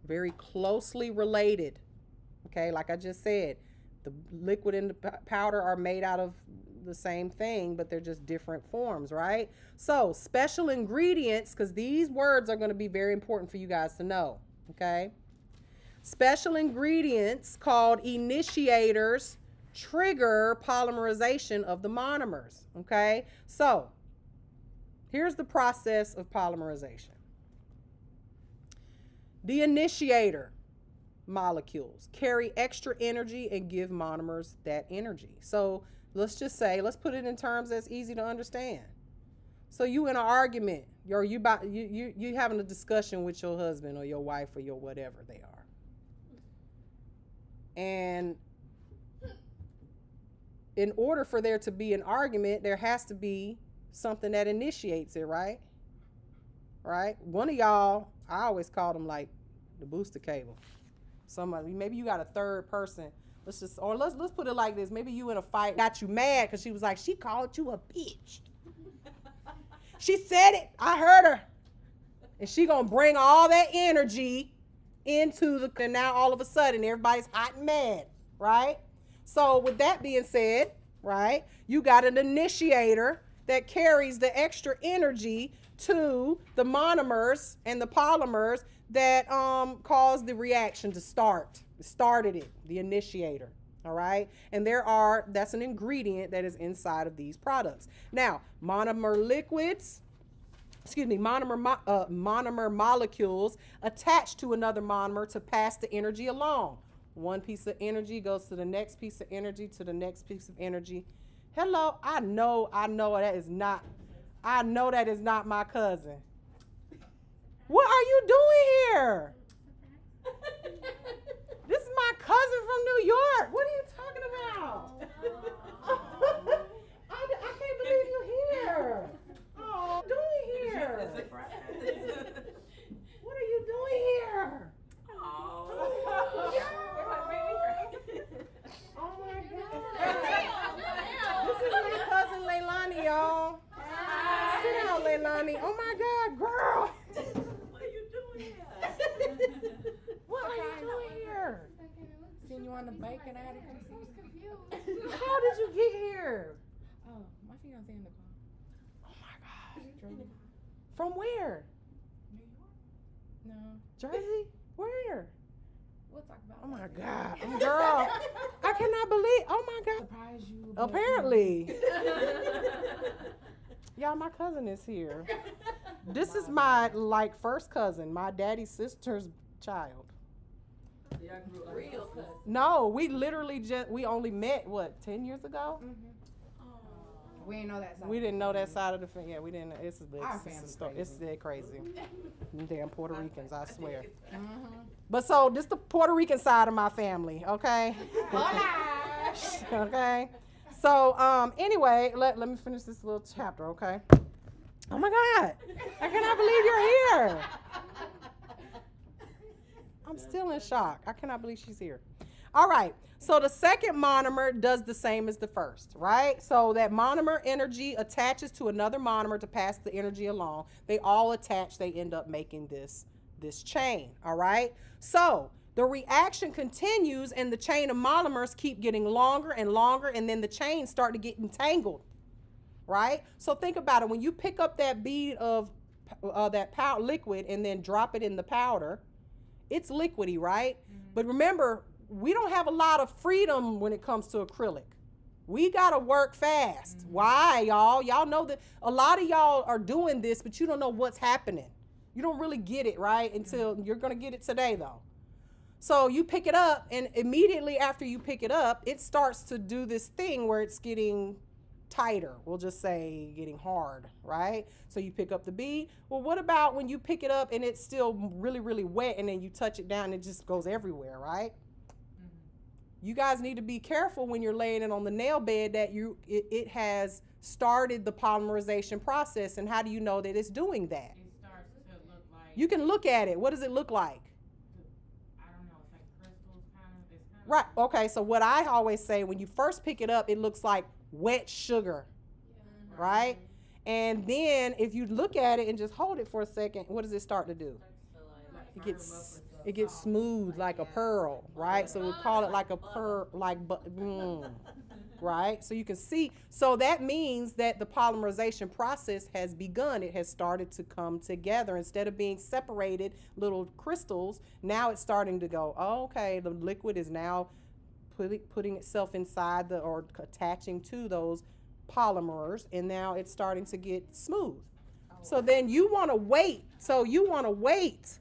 Very closely related. Okay, like I just said, the liquid and the powder are made out of the same thing, but they're just different forms, right? So, special ingredients, because these words are going to be very important for you guys to know, okay? Special ingredients called initiators trigger polymerization of the monomers, okay? So, here's the process of polymerization. The initiator molecules carry extra energy and give monomers that energy. So let's put it in terms that's easy to understand. So you in an argument, or you having a discussion with your husband or your wife or your whatever they are. And in order for there to be an argument, there has to be something that initiates it, right? Right? One of y'all, I always call them like the booster cable. Somebody, maybe you got a third person. Let's put it like this. Maybe you in a fight got you mad because she was like, she called you a bitch. She said it. I heard her. And she gonna bring all that energy into and now all of a sudden everybody's hot and mad, right? So with that being said, right, you got an initiator that carries the extra energy to the monomers and the polymers that cause the reaction to start. It started it, the initiator, all right? And that's an ingredient that is inside of these products. Now, monomer molecules attach to another monomer to pass the energy along. One piece of energy goes to the next piece of energy, to the next piece of energy. Hello, I know that is not my cousin. What are you doing here? This is my cousin from New York. What are you talking about? I can't believe you're here. Oh, what are you doing here? What are you doing here? Oh my God. This is my cousin Leilani, y'all. Sit down, Leilani. Oh my God, girl. What are you doing here? What are you doing here? Seen you on the bike and I had to come see you. How did you get here? Oh, my fiance in the car. Oh my God. Drove From where? New York? No. Jersey? Where? We'll talk about Oh my that. God. Girl, I cannot believe. Oh my God. Surprise you. Apparently. Y'all, my cousin is here. This is my first cousin, my daddy's sister's child. Real cousin. No, we only met 10 years ago? We ain't know that side. We didn't know that side of the family. Yeah, we didn't. It's Our a family's story. It's crazy. crazy. Them damn Puerto Ricans, I swear. Mm-hmm. But so this the Puerto Rican side of my family, okay? Hola. Okay. So anyway, let me finish this little chapter, okay? Oh my God, I cannot believe you're here. I'm still in shock. I cannot believe she's here. All right, so the second monomer does the same as the first, right? So that monomer energy attaches to another monomer to pass the energy along. They all attach, they end up making this chain, all right? So the reaction continues and the chain of monomers keep getting longer and longer, and then the chains start to get entangled, right? So think about it. When you pick up that bead of that powder liquid and then drop it in the powder, it's liquidy, right? But remember, we don't have a lot of freedom when it comes to acrylic. We got to work fast. Why, y'all? Y'all know that a lot of y'all are doing this, but you don't know what's happening. You don't really get it, right? Until you're going to get it today, though. So you pick it up, and immediately after you pick it up, it starts to do this thing where it's getting tighter. We'll just say getting hard, right? So you pick up the bead. Well, what about when you pick it up and it's still really, really wet, and then you touch it down and it just goes everywhere, right? You guys need to be careful when you're laying it on the nail bed that it has started the polymerization process. And how do you know that it's doing that? It starts to look like. You can look at it. What does it look like? I don't know. It's like crystals, kind of. It's kind of. Right. Okay. So what I always say, when you first pick it up, it looks like wet sugar, right? And then if you look at it and just hold it for a second, what does it start to do? It gets smooth like a pearl, right? So we call it like a pearl, right? So you can see, so that means that the polymerization process has begun. It has started to come together. Instead of being separated little crystals, now it's starting to go, oh, okay, the liquid is now putting itself inside or attaching to those polymers, and now it's starting to get smooth. So then you want to wait. So you want to wait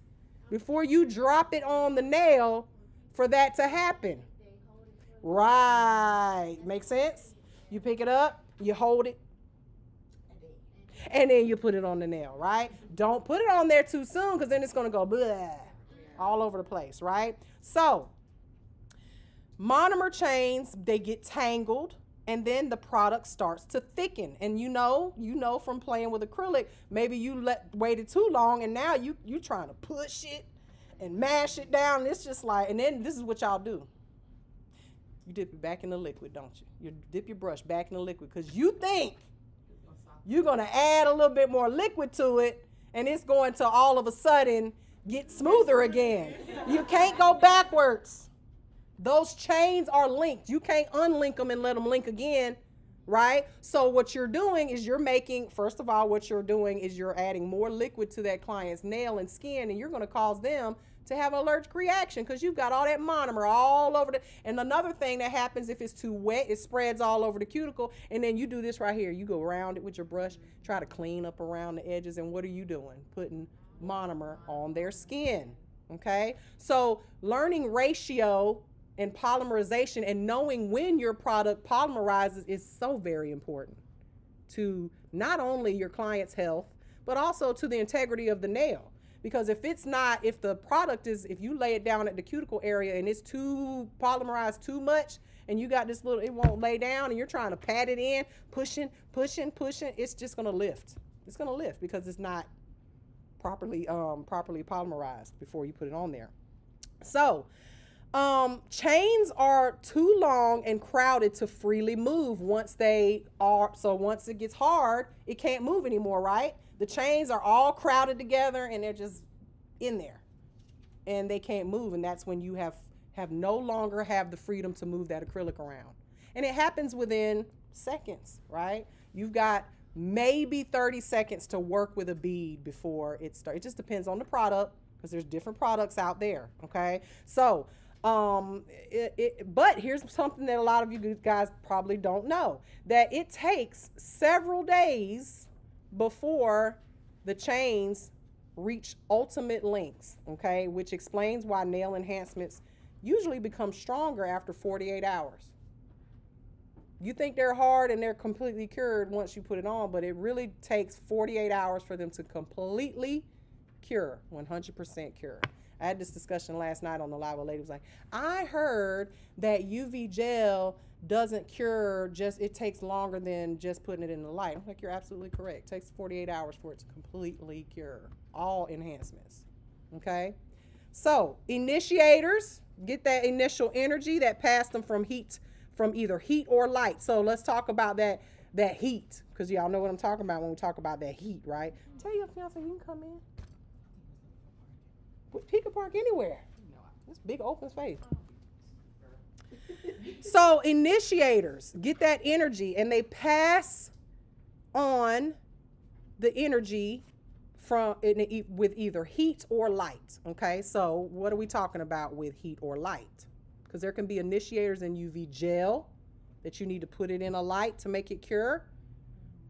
before you drop it on the nail for that to happen. Right. Make sense? You pick it up, you hold it, and then you put it on the nail, right? Don't put it on there too soon, because then it's going to go blah, all over the place, right? So monomer chains, they get tangled, and then the product starts to thicken. And you know from playing with acrylic, maybe you waited too long, and now you trying to push it and mash it down. And it's just like, and then this is what y'all do. You dip it back in the liquid, don't you? You dip your brush back in the liquid because you think you're going to add a little bit more liquid to it, and it's going to all of a sudden get smoother again. You can't go backwards. Those chains are linked. You can't unlink them and let them link again, right? So what you're doing is you're adding more liquid to that client's nail and skin, and you're going to cause them to have an allergic reaction because you've got all that monomer all over and another thing that happens if it's too wet, it spreads all over the cuticle, and then you do this right here. You go around it with your brush, try to clean up around the edges, and what are you doing? Putting monomer on their skin, okay? So learning ratio and polymerization and knowing when your product polymerizes is so very important to not only your client's health, but also to the integrity of the nail. Because if you lay it down at the cuticle area and it's too polymerized too much, and you got this little, it won't lay down, and you're trying to pat it in, pushing, it's just gonna lift. It's gonna lift because it's not properly polymerized before you put it on there. So, chains are too long and crowded to freely move once it gets hard, it can't move anymore, right? The chains are all crowded together and they're just in there and they can't move, and that's when you have no longer have the freedom to move that acrylic around. And it happens within seconds, right? You've got maybe 30 seconds to work with a bead before it starts. It just depends on the product because there's different products out there, okay? So but here's something that a lot of you guys probably don't know, that it takes several days before the chains reach ultimate lengths, okay, which explains why nail enhancements usually become stronger after 48 hours. You think they're hard and they're completely cured once you put it on, but it really takes 48 hours for them to completely cure, 100% cure. I had this discussion last night on the live. A lady was like, I heard that UV gel doesn't cure, just it takes longer than just putting it in the light. I'm like, you're absolutely correct. It takes 48 hours for it to completely cure all enhancements. Okay? So, initiators get that initial energy that passed them from either heat or light. So, let's talk about that heat, because y'all know what I'm talking about when we talk about that heat, right? Tell your fiance you can come in. He can park anywhere. This big open space. So initiators get that energy and they pass on the energy with either heat or light. Okay, so what are we talking about with heat or light? Because there can be initiators in UV gel that you need to put it in a light to make it cure,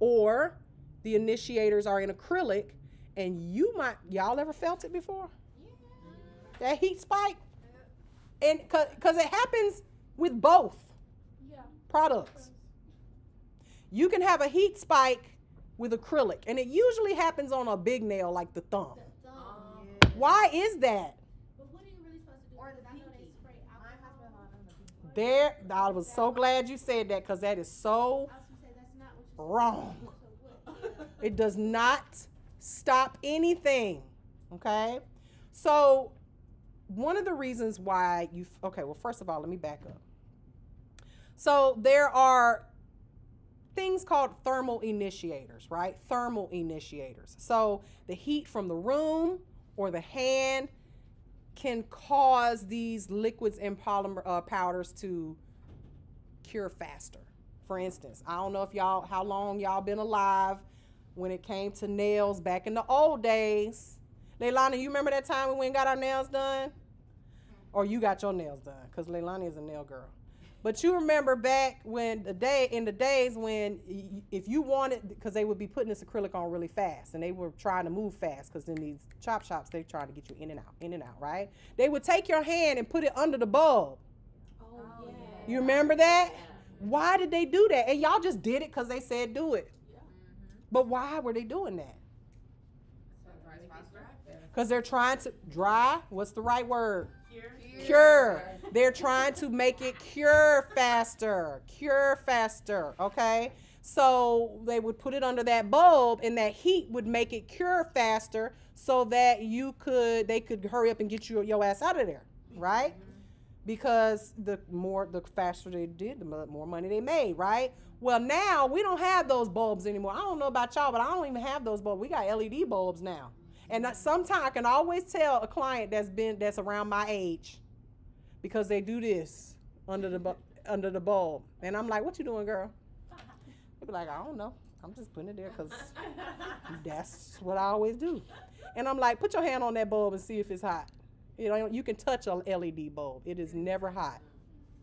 or the initiators are in acrylic, and y'all ever felt it before? Yeah. That heat spike, and because it happens with both products. You can have a heat spike with acrylic, and it usually happens on a big nail like the thumb. Why is that? But what are you really supposed to do? Or the Because I know they pinky. spray Mine has alcohol. been on the pinky. There, I was so glad you said that, because that is so I was gonna say that's not what you're wrong. supposed to do. So what? It does not stop anything. Okay? So, one of the reasons why first of all, let me back up. So, there are things called thermal initiators, right? Thermal initiators. So, the heat from the room or the hand can cause these liquids and polymer powders to cure faster. For instance, I don't know if how long y'all been alive when it came to nails back in the old days. Leilani, you remember that time we went and got our nails done? Or you got your nails done, because Leilani is a nail girl. But you remember back in the days when if you wanted, because they would be putting this acrylic on really fast, and they were trying to move fast, because in these chop shops, they try to get you in and out, right? They would take your hand and put it under the bulb. Oh, yeah. You remember that? Why did they do that? And y'all just did it because they said do it. But why were they doing that? Because they're trying to dry. What's the right word? Cure. They're trying to make it cure faster. Okay? So they would put it under that bulb, and that heat would make it cure faster, so that they could hurry up and get your ass out of there, right? Because the faster they did, the more money they made, right? Well, now we don't have those bulbs anymore. I don't know about y'all, but I don't even have those bulbs. We got LED bulbs now. And sometimes I can always tell a client that's around my age, because they do this under the bulb. And I'm like, what you doing, girl? They be like, I don't know. I'm just putting it there because that's what I always do. And I'm like, put your hand on that bulb and see if it's hot. You know, you can touch a LED bulb. It is never hot.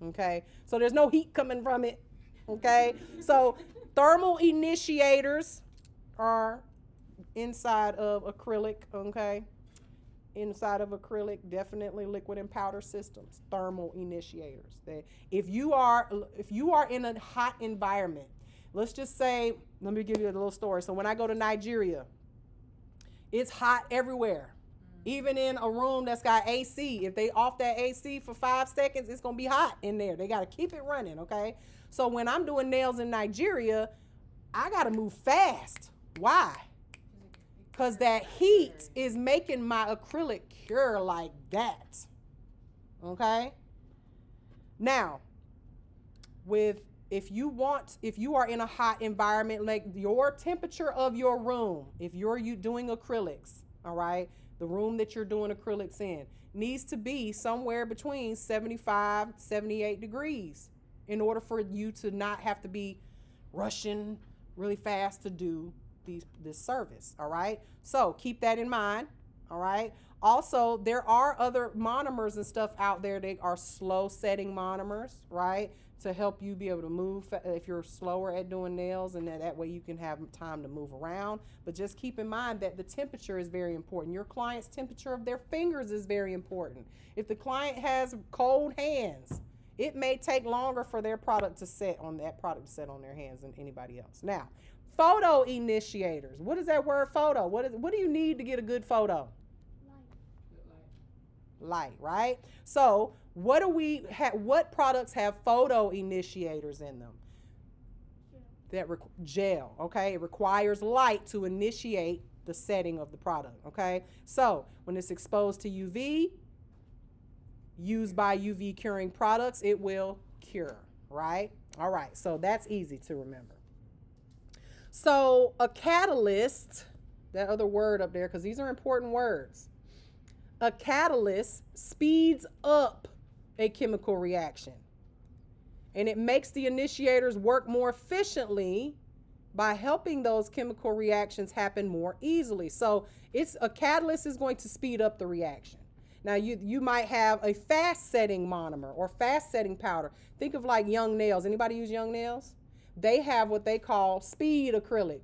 Okay? So there's no heat coming from it. Okay? So thermal initiators are inside of acrylic, okay? Inside of acrylic, definitely liquid and powder systems, thermal initiators. If you are in a hot environment, let's just say, let me give you a little story. So when I go to Nigeria, it's hot everywhere. Even in a room that's got AC, if they off that AC for 5 seconds, it's gonna be hot in there. They gotta keep it running, okay? So when I'm doing nails in Nigeria, I gotta move fast. Why? Because that heat is making my acrylic cure like that. Okay? Now, if you are in a hot environment, like your temperature of your room, if you're doing acrylics, all right, the room that you're doing acrylics in needs to be somewhere between 75, 78 degrees in order for you to not have to be rushing really fast to do this service, all right? So keep that in mind, all right? Also, there are other monomers and stuff out there. They are slow setting monomers, right? To help you be able to move if you're slower at doing nails, and that way you can have time to move around. But just keep in mind that the temperature is very important. Your client's temperature of their fingers is very important. If the client has cold hands, it may take longer for their product to set on their hands than anybody else. Now, photo initiators. What is that word, photo? What do you need to get a good photo? Light, right? So what do we what products have photo initiators in them? Gel, okay? It requires light to initiate the setting of the product, okay? So when it's exposed to UV, used by UV curing products, it will cure, right? All right, so that's easy to remember. So a catalyst, that other word up there, because these are important words. A catalyst speeds up a chemical reaction, and it makes the initiators work more efficiently by helping those chemical reactions happen more easily. So it's a catalyst is going to speed up the reaction. Now you might have a fast setting monomer or fast setting powder. Think of like Young Nails. Anybody use Young Nails? They have what they call speed acrylic.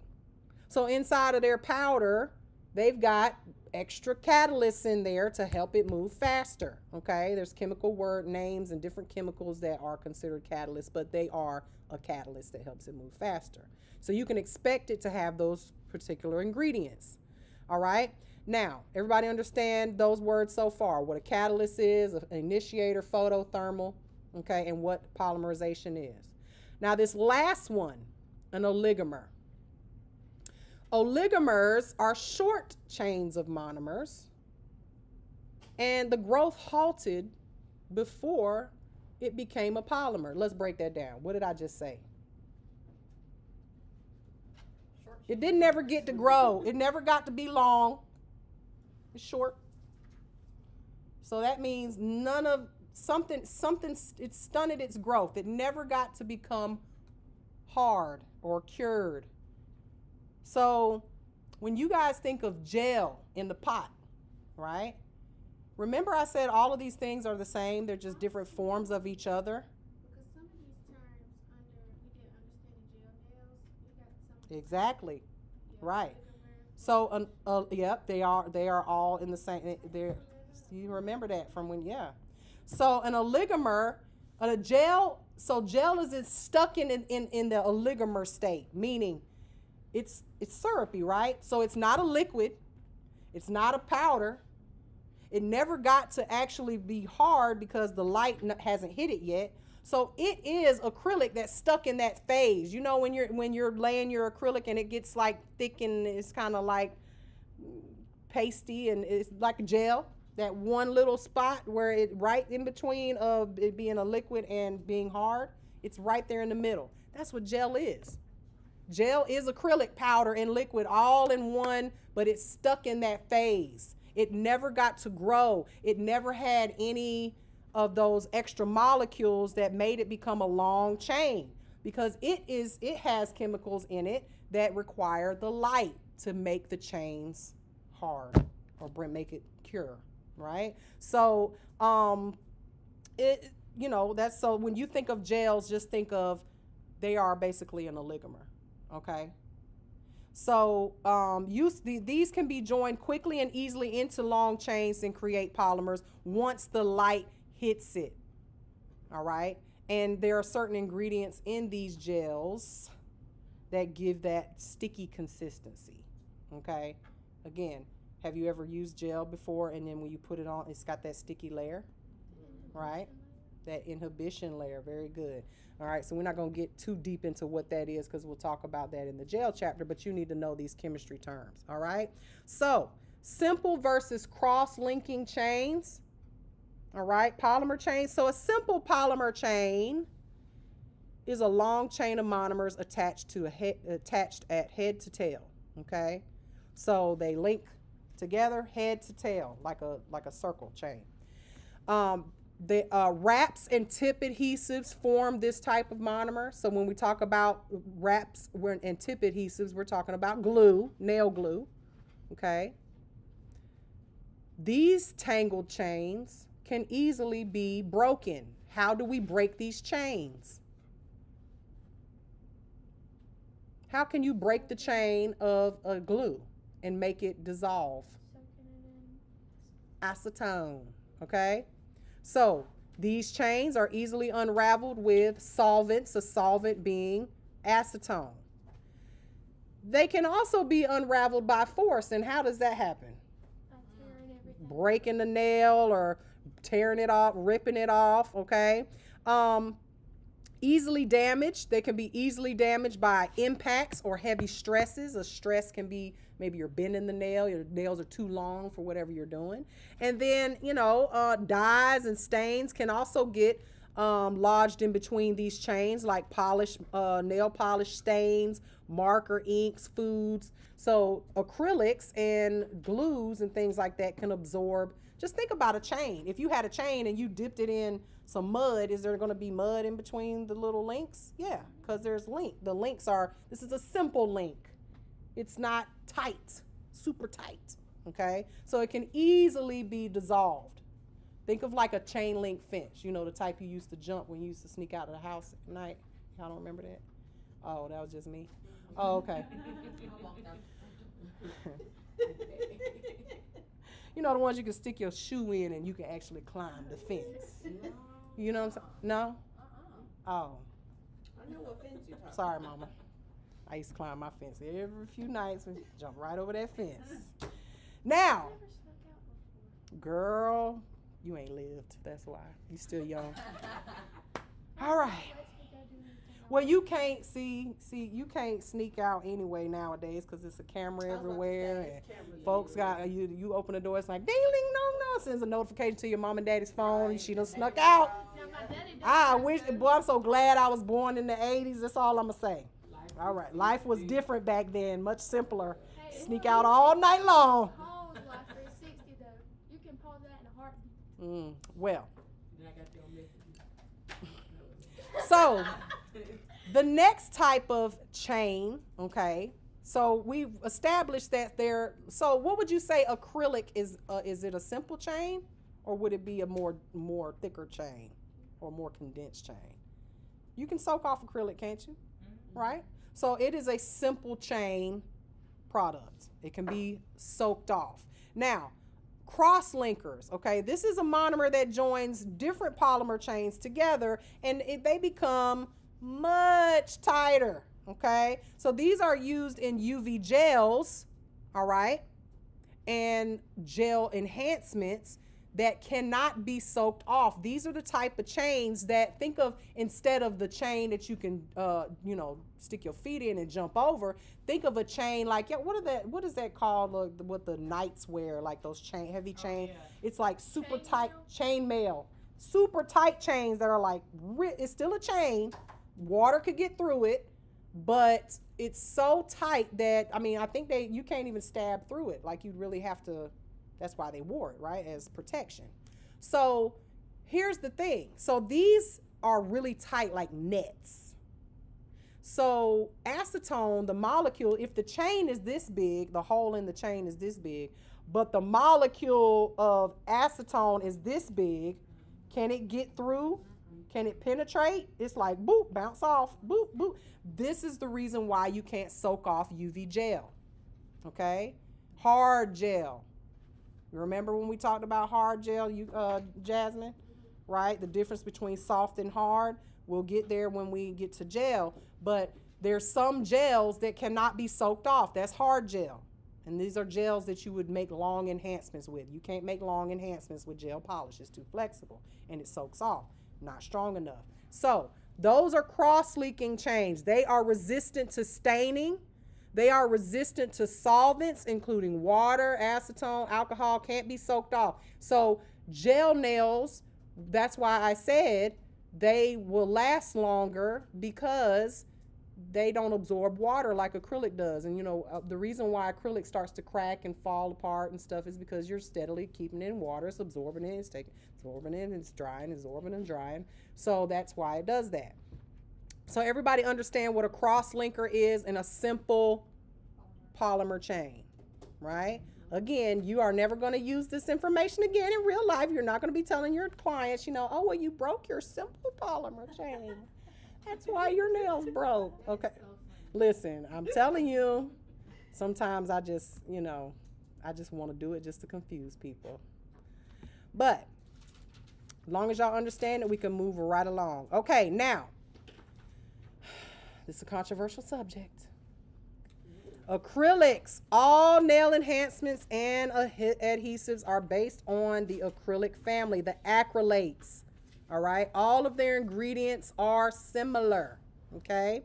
So inside of their powder, they've got extra catalysts in there to help it move faster, okay? There's chemical word names and different chemicals that are considered catalysts, but they are a catalyst that helps it move faster. So you can expect it to have those particular ingredients, all right? Now, everybody understand those words so far, what a catalyst is, an initiator, photothermal, okay, and what polymerization is. Now, this last one, an oligomer. Oligomers are short chains of monomers, and the growth halted before it became a polymer. Let's break that down. What did I just say? It didn't never get to grow. It never got to be long. It's short. So that means none of something, it stunted its growth. It never got to become hard or cured. So when you guys think of gel in the pot, right? Remember I said all of these things are the same. They're just different forms of each other. Because some of these terms we get understanding gel nails. We got some. Exactly. Yeah, Right. oligomer. So, yep, they are all in the same. They're, you remember that from when, yeah. So an oligomer, a gel. So gel is stuck in the oligomer state, meaning it's syrupy, right? So it's not a liquid, it's not a powder. It never got to actually be hard because the light hasn't hit it yet. So it is acrylic that's stuck in that phase. You know when you're laying your acrylic and it gets like thick and it's kind of like pasty and it's like gel. That one little spot where it right in between of it being a liquid and being hard, it's right there in the middle. That's what gel is. Gel is acrylic powder and liquid all in one, but it's stuck in that phase. It never got to grow. It never had any of those extra molecules that made it become a long chain because it has chemicals in it that require the light to make the chains hard or make it cure, right? So that's so when you think of gels, just think of they are basically an oligomer. Okay, so these can be joined quickly and easily into long chains and create polymers once the light hits it. All right, and there are certain ingredients in these gels that give that sticky consistency. Okay, again, have you ever used gel before and then when you put it on, it's got that sticky layer, right? That inhibition layer, very good. All right, so we're not going to get too deep into what that is because we'll talk about that in the gel chapter, but you need to know these chemistry terms, all right? So, simple versus cross-linking chains, all right, polymer chains. So, a simple polymer chain is a long chain of monomers attached at head to tail, okay? So, they link together head to tail like a circle chain. The wraps and tip adhesives form this type of monomer. So when we talk about wraps and tip adhesives, we're talking about glue, nail glue, okay? These tangled chains can easily be broken. How do we break these chains? How can you break the chain of a glue and make it dissolve? Acetone, okay? So these chains are easily unraveled with solvents, a solvent being acetone. They can also be unraveled by force, and how does that happen? breaking the nail or tearing it off, ripping it off, okay? Easily damaged. They can be easily damaged by impacts or heavy stresses. A stress can be maybe you're bending the nail, your nails are too long for whatever you're doing. And then, dyes and stains can also get lodged in between these chains, like nail polish stains, marker inks, foods. So acrylics and glues and things like that can absorb. Just think about a chain. If you had a chain and you dipped it in some mud, is there going to be mud in between the little links? Yeah, because there's link. The links this is a simple link. It's not tight, super tight, okay? So it can easily be dissolved. Think of like a chain link fence, the type you used to jump when you used to sneak out of the house at night. Y'all don't remember that? Oh, that was just me. Oh, okay. The ones you can stick your shoe in and you can actually climb the fence. You know what I'm saying? No? Oh. I know what fence you're talking Sorry, Mama. I used to climb my fence every few nights and jump right over that fence. Now, girl, you ain't lived. That's why. You still young. All right. Well, you can't you can't sneak out anyway nowadays because it's a camera everywhere, and folks got you open the door, it's like ding ding dong dong, sends a notification to your mom and daddy's phone, and she done snuck out. I wish, boy, I'm so glad I was born in the 80s. That's all I'm gonna say. All right, life was different back then, much simpler. Sneak out all night long. Pause life 360 though. You can pause that in a heartbeat. Well, so the next type of chain, okay, so we've established that so what would you say acrylic is it a simple chain, or would it be a more thicker chain or more condensed chain? You can soak off acrylic, can't you? Right? So it is a simple chain product. It can be soaked off. Now, cross linkers, okay, this is a monomer that joins different polymer chains together, and they become much tighter, okay? So these are used in UV gels, all right, and gel enhancements that cannot be soaked off. These are the type of chains that, think of, instead of the chain that you can stick your feet in and jump over, think of a chain like, what is that called, what the knights wear, like those heavy chain. Oh, yeah. It's like super tight chain mail, super tight chains that are like, it's still a chain, water could get through it, but it's so tight that, I think you can't even stab through it. Like, you'd really have to. That's why they wore it, right, as protection. So here's the thing. So these are really tight, like nets. So acetone, the molecule, if the chain is this big, the hole in the chain is this big, but the molecule of acetone is this big, can it get through? Can it penetrate? It's like, boop, bounce off, boop, boop. This is the reason why you can't soak off UV gel, okay? Hard gel. Remember when we talked about hard gel, Jasmine, right? The difference between soft and hard. We'll get there when we get to gel, but there's some gels that cannot be soaked off. That's hard gel. And these are gels that you would make long enhancements with. You can't make long enhancements with gel polish. It's too flexible and it soaks off. Not strong enough. So those are cross-leaking chains. They are resistant to staining. They are resistant to solvents, including water, acetone, alcohol, can't be soaked off. So gel nails, that's why I said they will last longer, because they don't absorb water like acrylic does. And the reason why acrylic starts to crack and fall apart and stuff is because you're steadily keeping it in water. It's absorbing it, it's absorbing it, and it's drying, absorbing and drying. So that's why it does that. So everybody understand what a cross-linker is in a simple polymer chain, right? Again, you are never going to use this information again in real life. You're not going to be telling your clients, oh, well, you broke your simple polymer chain. That's why your nails broke. Okay. Listen, I'm telling you, sometimes I just want to do it just to confuse people. But as long as y'all understand it, we can move right along. Okay, now, this is a controversial subject. Acrylics. All nail enhancements and adhesives are based on the acrylic family, the acrylates. All right. All of their ingredients are similar. Okay.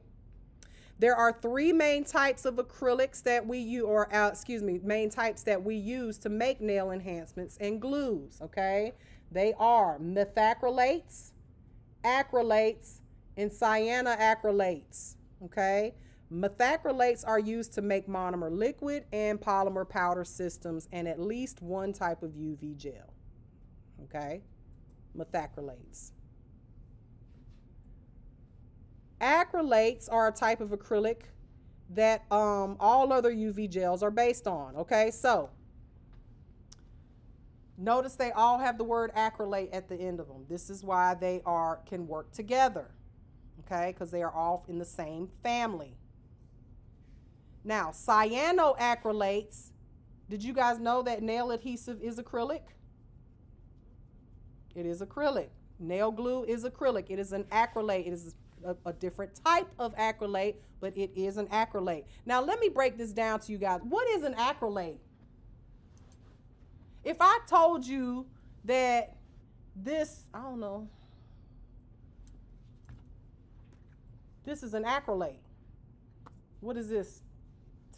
There are three main types of acrylics that we use, main types that we use to make nail enhancements and glues. Okay. They are methacrylates, acrylates, and cyanoacrylates. Okay. Methacrylates are used to make monomer liquid and polymer powder systems and at least one type of UV gel. Okay. Methacrylates. Acrylates are a type of acrylic that all other UV gels are based on. Okay, so notice they all have the word acrylate at the end of them. This is why they can work together. Okay, because they are all in the same family. Now, cyanoacrylates, did you guys know that nail adhesive is acrylic? It is acrylic. Nail glue is acrylic. It is an acrylate. It is a different type of acrylate, but it is an acrylate. Now, let me break this down to you guys. What is an acrylate? If I told you that this, I don't know, this is an acrylate, what is this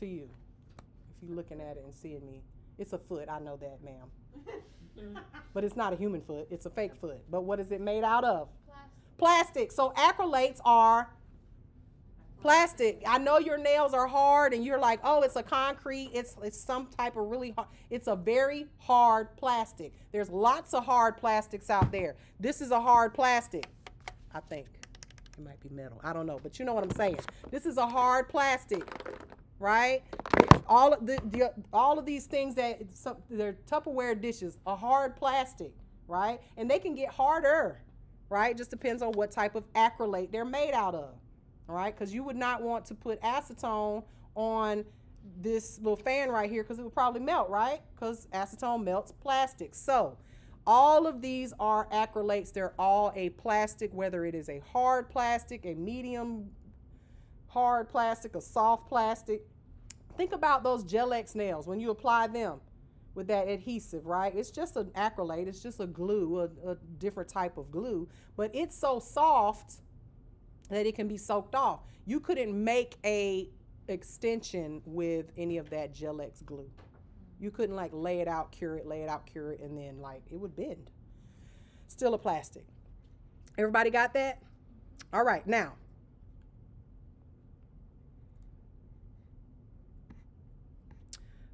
to you? If you're looking at it and seeing me, it's a foot. I know that, ma'am. But it's not a human foot. It's a fake foot. But what is it made out of? Plastic. So acrylates are plastic. I know your nails are hard and you're like, oh, it's a concrete. It's some type of really hard. It's a very hard plastic. There's lots of hard plastics out there. This is a hard plastic. I think it might be metal. I don't know, but you know what I'm saying. This is a hard plastic, right? All of these things they're Tupperware dishes, a hard plastic, right? And they can get harder. Right? Just depends on what type of acrylate they're made out of. All right? Because you would not want to put acetone on this little fan right here because it would probably melt, right? Because acetone melts plastic. So all of these are acrylates. They're all a plastic, whether it is a hard plastic, a medium hard plastic, a soft plastic. Think about those Gel-X nails when you apply them with that adhesive, right? It's just an acrylate. It's just a glue, a different type of glue, but it's so soft that it can be soaked off. You couldn't make a extension with any of that Gel-X glue. You couldn't like lay it out, cure it, and then like it would bend. Still a plastic. Everybody got that? All right, now.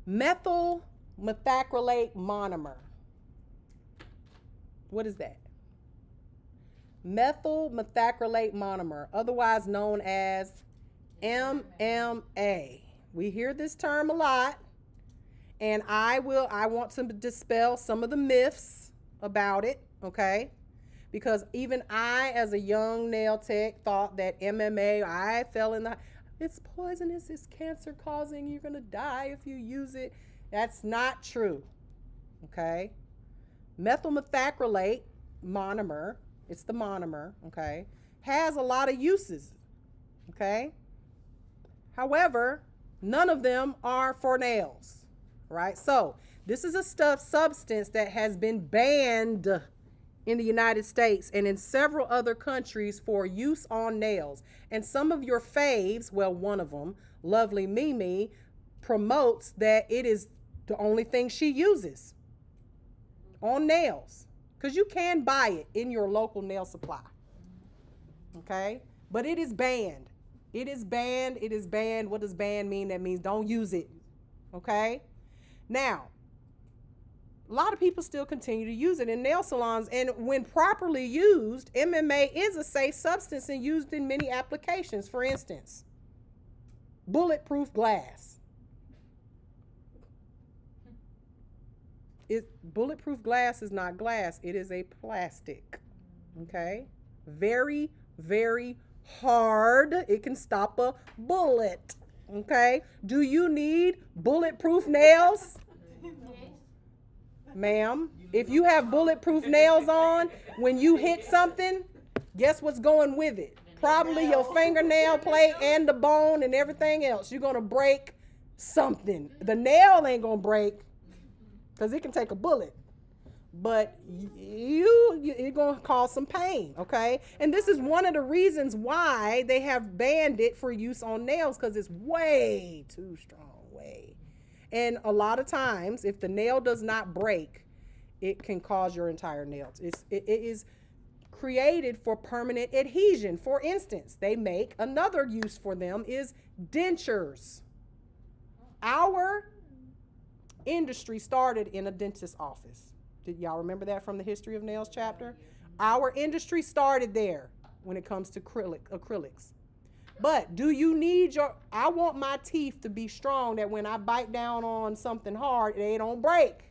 Methyl methacrylate monomer. What is that? Methyl methacrylate monomer, otherwise known as MMA. We hear this term a lot, and I want to dispel some of the myths about it, okay? Because even I, as a young nail tech, thought that MMA, I fell in the, it's poisonous, it's cancer causing, you're gonna die if you use it. That's not true, okay? Methyl methacrylate monomer, it's the monomer, okay, has a lot of uses, okay? However, none of them are for nails, right? So this is a substance that has been banned in the United States and in several other countries for use on nails. And some of your faves, well, one of them, Lovely Mimi, promotes that it is the only thing she uses on nails, because you can buy it in your local nail supply, okay? But it is banned. It is banned. It is banned. What does banned mean? That means don't use it, okay? Now, a lot of people still continue to use it in nail salons, and when properly used, MMA is a safe substance and used in many applications. For instance, bulletproof glass. Bulletproof glass is not glass, it is a plastic, okay? Very, very hard. It can stop a bullet, okay? Do you need bulletproof nails? Ma'am, if you have bulletproof nails on, when you hit something, guess what's going with it? Probably your fingernail plate and the bone and everything else. You're going to break something. The nail ain't gonna break because it can take a bullet, but it's gonna cause some pain, okay? And this is one of the reasons why they have banned it for use on nails, because it's way too strong, way. And a lot of times, if the nail does not break, it can cause your entire nail. It is created for permanent adhesion. For instance, they make another use for them is dentures. Our industry started in a dentist's office. Did y'all remember that from the History of Nails chapter? Our industry started there when it comes to acrylics. But do you need I want my teeth to be strong that when I bite down on something hard, they don't break.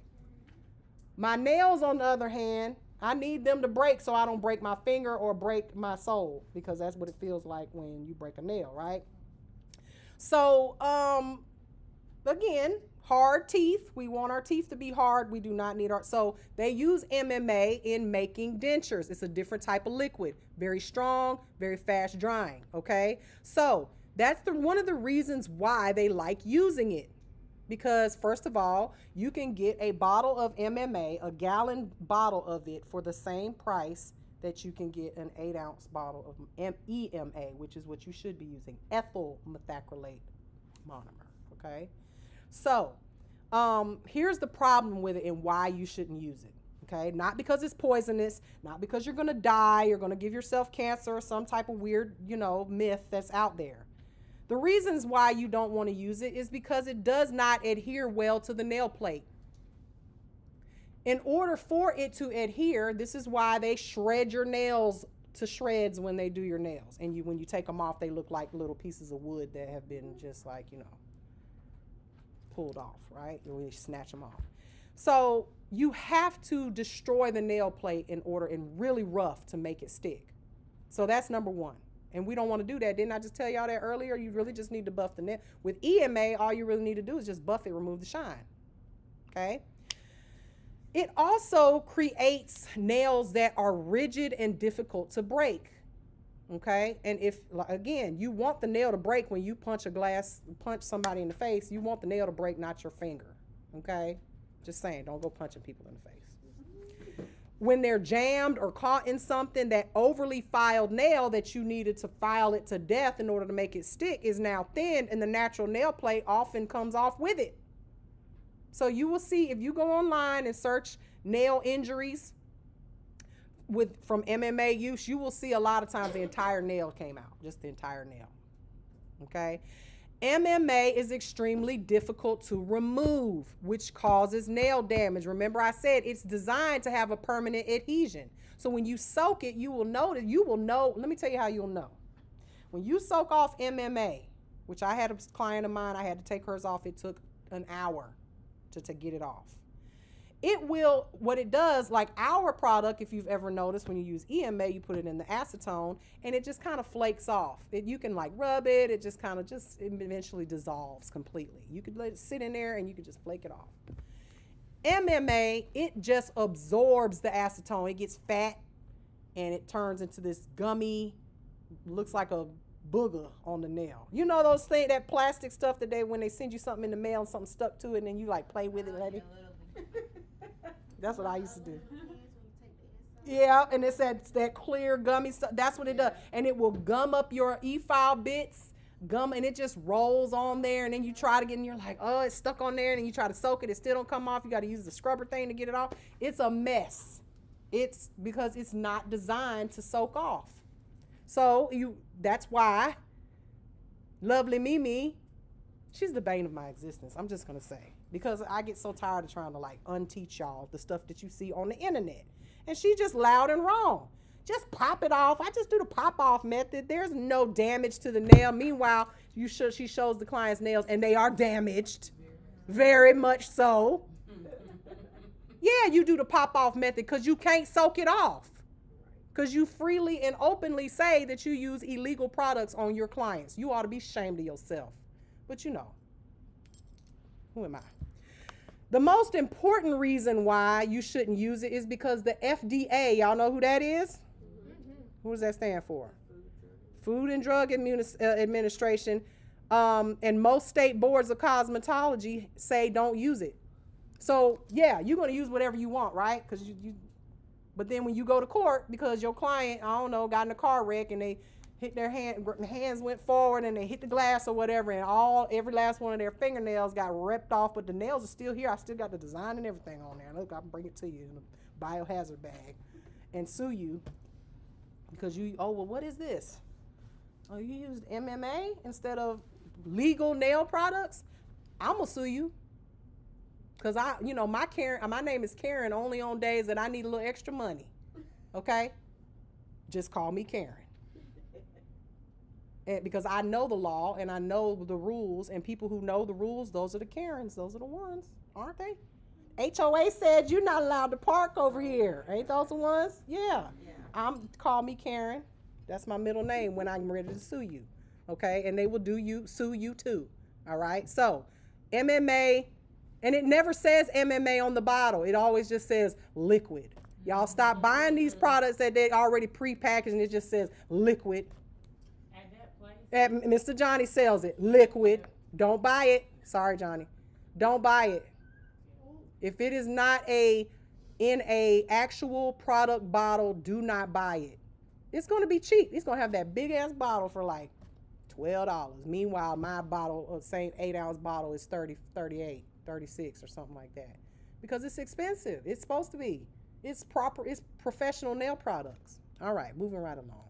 My nails, on the other hand, I need them to break so I don't break my finger or break my sole, because that's what it feels like when you break a nail, right? So, again, hard teeth. We want our teeth to be hard. We do not need so they use MMA in making dentures. It's a different type of liquid, very strong, very fast drying, okay? So that's one of the reasons why they like using it. Because first of all, you can get a bottle of MMA, a gallon bottle of it, for the same price that you can get an 8-ounce bottle of EMA, which is what you should be using, ethyl methacrylate monomer, okay? So here's the problem with it and why you shouldn't use it, okay? Not because it's poisonous, not because you're gonna die, you're gonna give yourself cancer or some type of weird, myth that's out there. The reasons why you don't want to use it is because it does not adhere well to the nail plate. In order for it to adhere, this is why they shred your nails to shreds when they do your nails. And when you take them off, they look like little pieces of wood that have been just like, pulled off, right? When you snatch them off. So you have to destroy the nail plate in really rough to make it stick. So that's number one. And we don't want to do that. Didn't I just tell y'all that earlier? You really just need to buff the nail. With EMA, all you really need to do is just buff it, remove the shine. Okay? It also creates nails that are rigid and difficult to break. Okay? And if, again, you want the nail to break when you punch somebody in the face, you want the nail to break, not your finger. Okay? Just saying, don't go punching people in the face. When they're jammed or caught in something, that overly filed nail that you needed to file it to death in order to make it stick is now thin, and the natural nail plate often comes off with it. So you will see, if you go online and search nail injuries from MMA use, you will see a lot of times the entire nail came out, just the entire nail. Okay? MMA is extremely difficult to remove, which causes nail damage. Remember, I said it's designed to have a permanent adhesion. So when you soak it, you will know. Let me tell you how you'll know. When you soak off MMA, which I had a client of mine, I had to take hers off. It took an hour to get it off. What it does, like our product, if you've ever noticed, when you use EMA, you put it in the acetone and it just kind of flakes off. You can like rub it, it just kind of it eventually dissolves completely. You could let it sit in there and you could just flake it off. MMA, it just absorbs the acetone. It gets fat and it turns into this gummy, looks like a booger on the nail. You know those things, that plastic stuff that when they send you something in the mail and something stuck to it and then you like play with it, let it. That's what I used to do. Yeah, and it's that clear gummy stuff. That's what it does. And it will gum up your e-file bits, and it just rolls on there. And then you try to get and you're like, oh, it's stuck on there. And then you try to soak it. It still don't come off. You got to use the scrubber thing to get it off. It's a mess. It's because it's not designed to soak off. So that's why lovely Mimi, she's the bane of my existence. I'm just going to say. Because I get so tired of trying to unteach y'all the stuff that you see on the internet. And she's just loud and wrong. Just pop it off. I just do the pop off method. There's no damage to the nail. Meanwhile, she shows the client's nails and they are damaged. Very much so. Yeah, you do the pop off method because you can't soak it off. Because you freely and openly say that you use illegal products on your clients. You ought to be ashamed of yourself. But who am I? The most important reason why you shouldn't use it is because the FDA, y'all know who that is? Mm-hmm. What does that stand for? Food and Drug Administration And most state boards of cosmetology say don't use it. So yeah, you're gonna use whatever you want, right? Because but then when you go to court because your client, I don't know, got in a car wreck and they hit their hands went forward and they hit the glass or whatever, and every last one of their fingernails got ripped off, but the nails are still here. I still got the design and everything on there. Look, I can bring it to you in a biohazard bag and sue you because well, what is this? Oh, you used MMA instead of legal nail products? I'm gonna sue you. Cause my name is Karen only on days that I need a little extra money. Okay? Just call me Karen. And because I know the law and I know the rules, and people who know the rules, those are the Karens. Those are the ones, aren't they? HOA said you're not allowed to park over here. Ain't those the ones? Yeah. Call me Karen. That's my middle name when I'm ready to sue you. Okay? And they will sue you too. All right? So, MMA, and it never says MMA on the bottle. It always just says liquid. Y'all stop buying these products that they already pre-packaged and it just says liquid. At that place? Mr. Johnny sells it. Liquid. Don't buy it. Sorry, Johnny. Don't buy it. If it is not in a actual product bottle, do not buy it. It's going to be cheap. It's going to have that big ass bottle for like $12. Meanwhile, my bottle, same 8-ounce bottle, is 30, 38, 36 or something like that. Because it's expensive. It's supposed to be. It's professional nail products. All right, moving right along.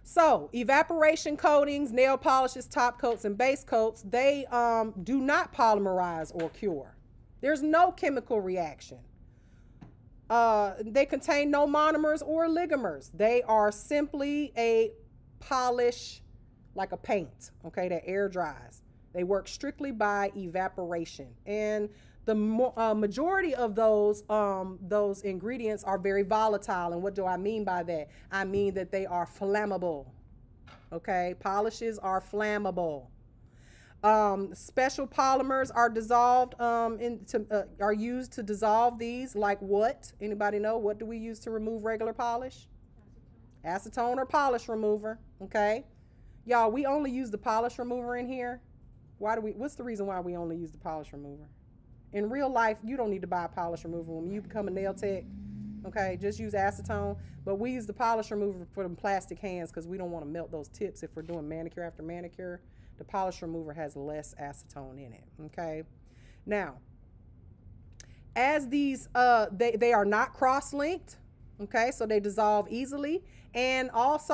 So, evaporation coatings, nail polishes, top coats, and base coats, they do not polymerize or cure. There's no chemical reaction. They contain no monomers or oligomers. They are simply a polish, like a paint, okay, that air dries. They work strictly by evaporation. And the majority of those ingredients are very volatile. And what do I mean by that? I mean that they are flammable. Okay, polishes are flammable. Special polymers are dissolved are used to dissolve these. Like what? Anybody know? What do we use to remove regular polish? Acetone or polish remover. Okay, y'all, we only use the polish remover in here. What's the reason why we only use the polish remover? In real life, you don't need to buy a polish remover when you become a nail tech. Okay, just use acetone. But we use the polish remover for them plastic hands because we don't want to melt those tips if we're doing manicure after manicure. The polish remover has less acetone in it. Okay, now as these they are not cross-linked. Okay, so they dissolve easily, and as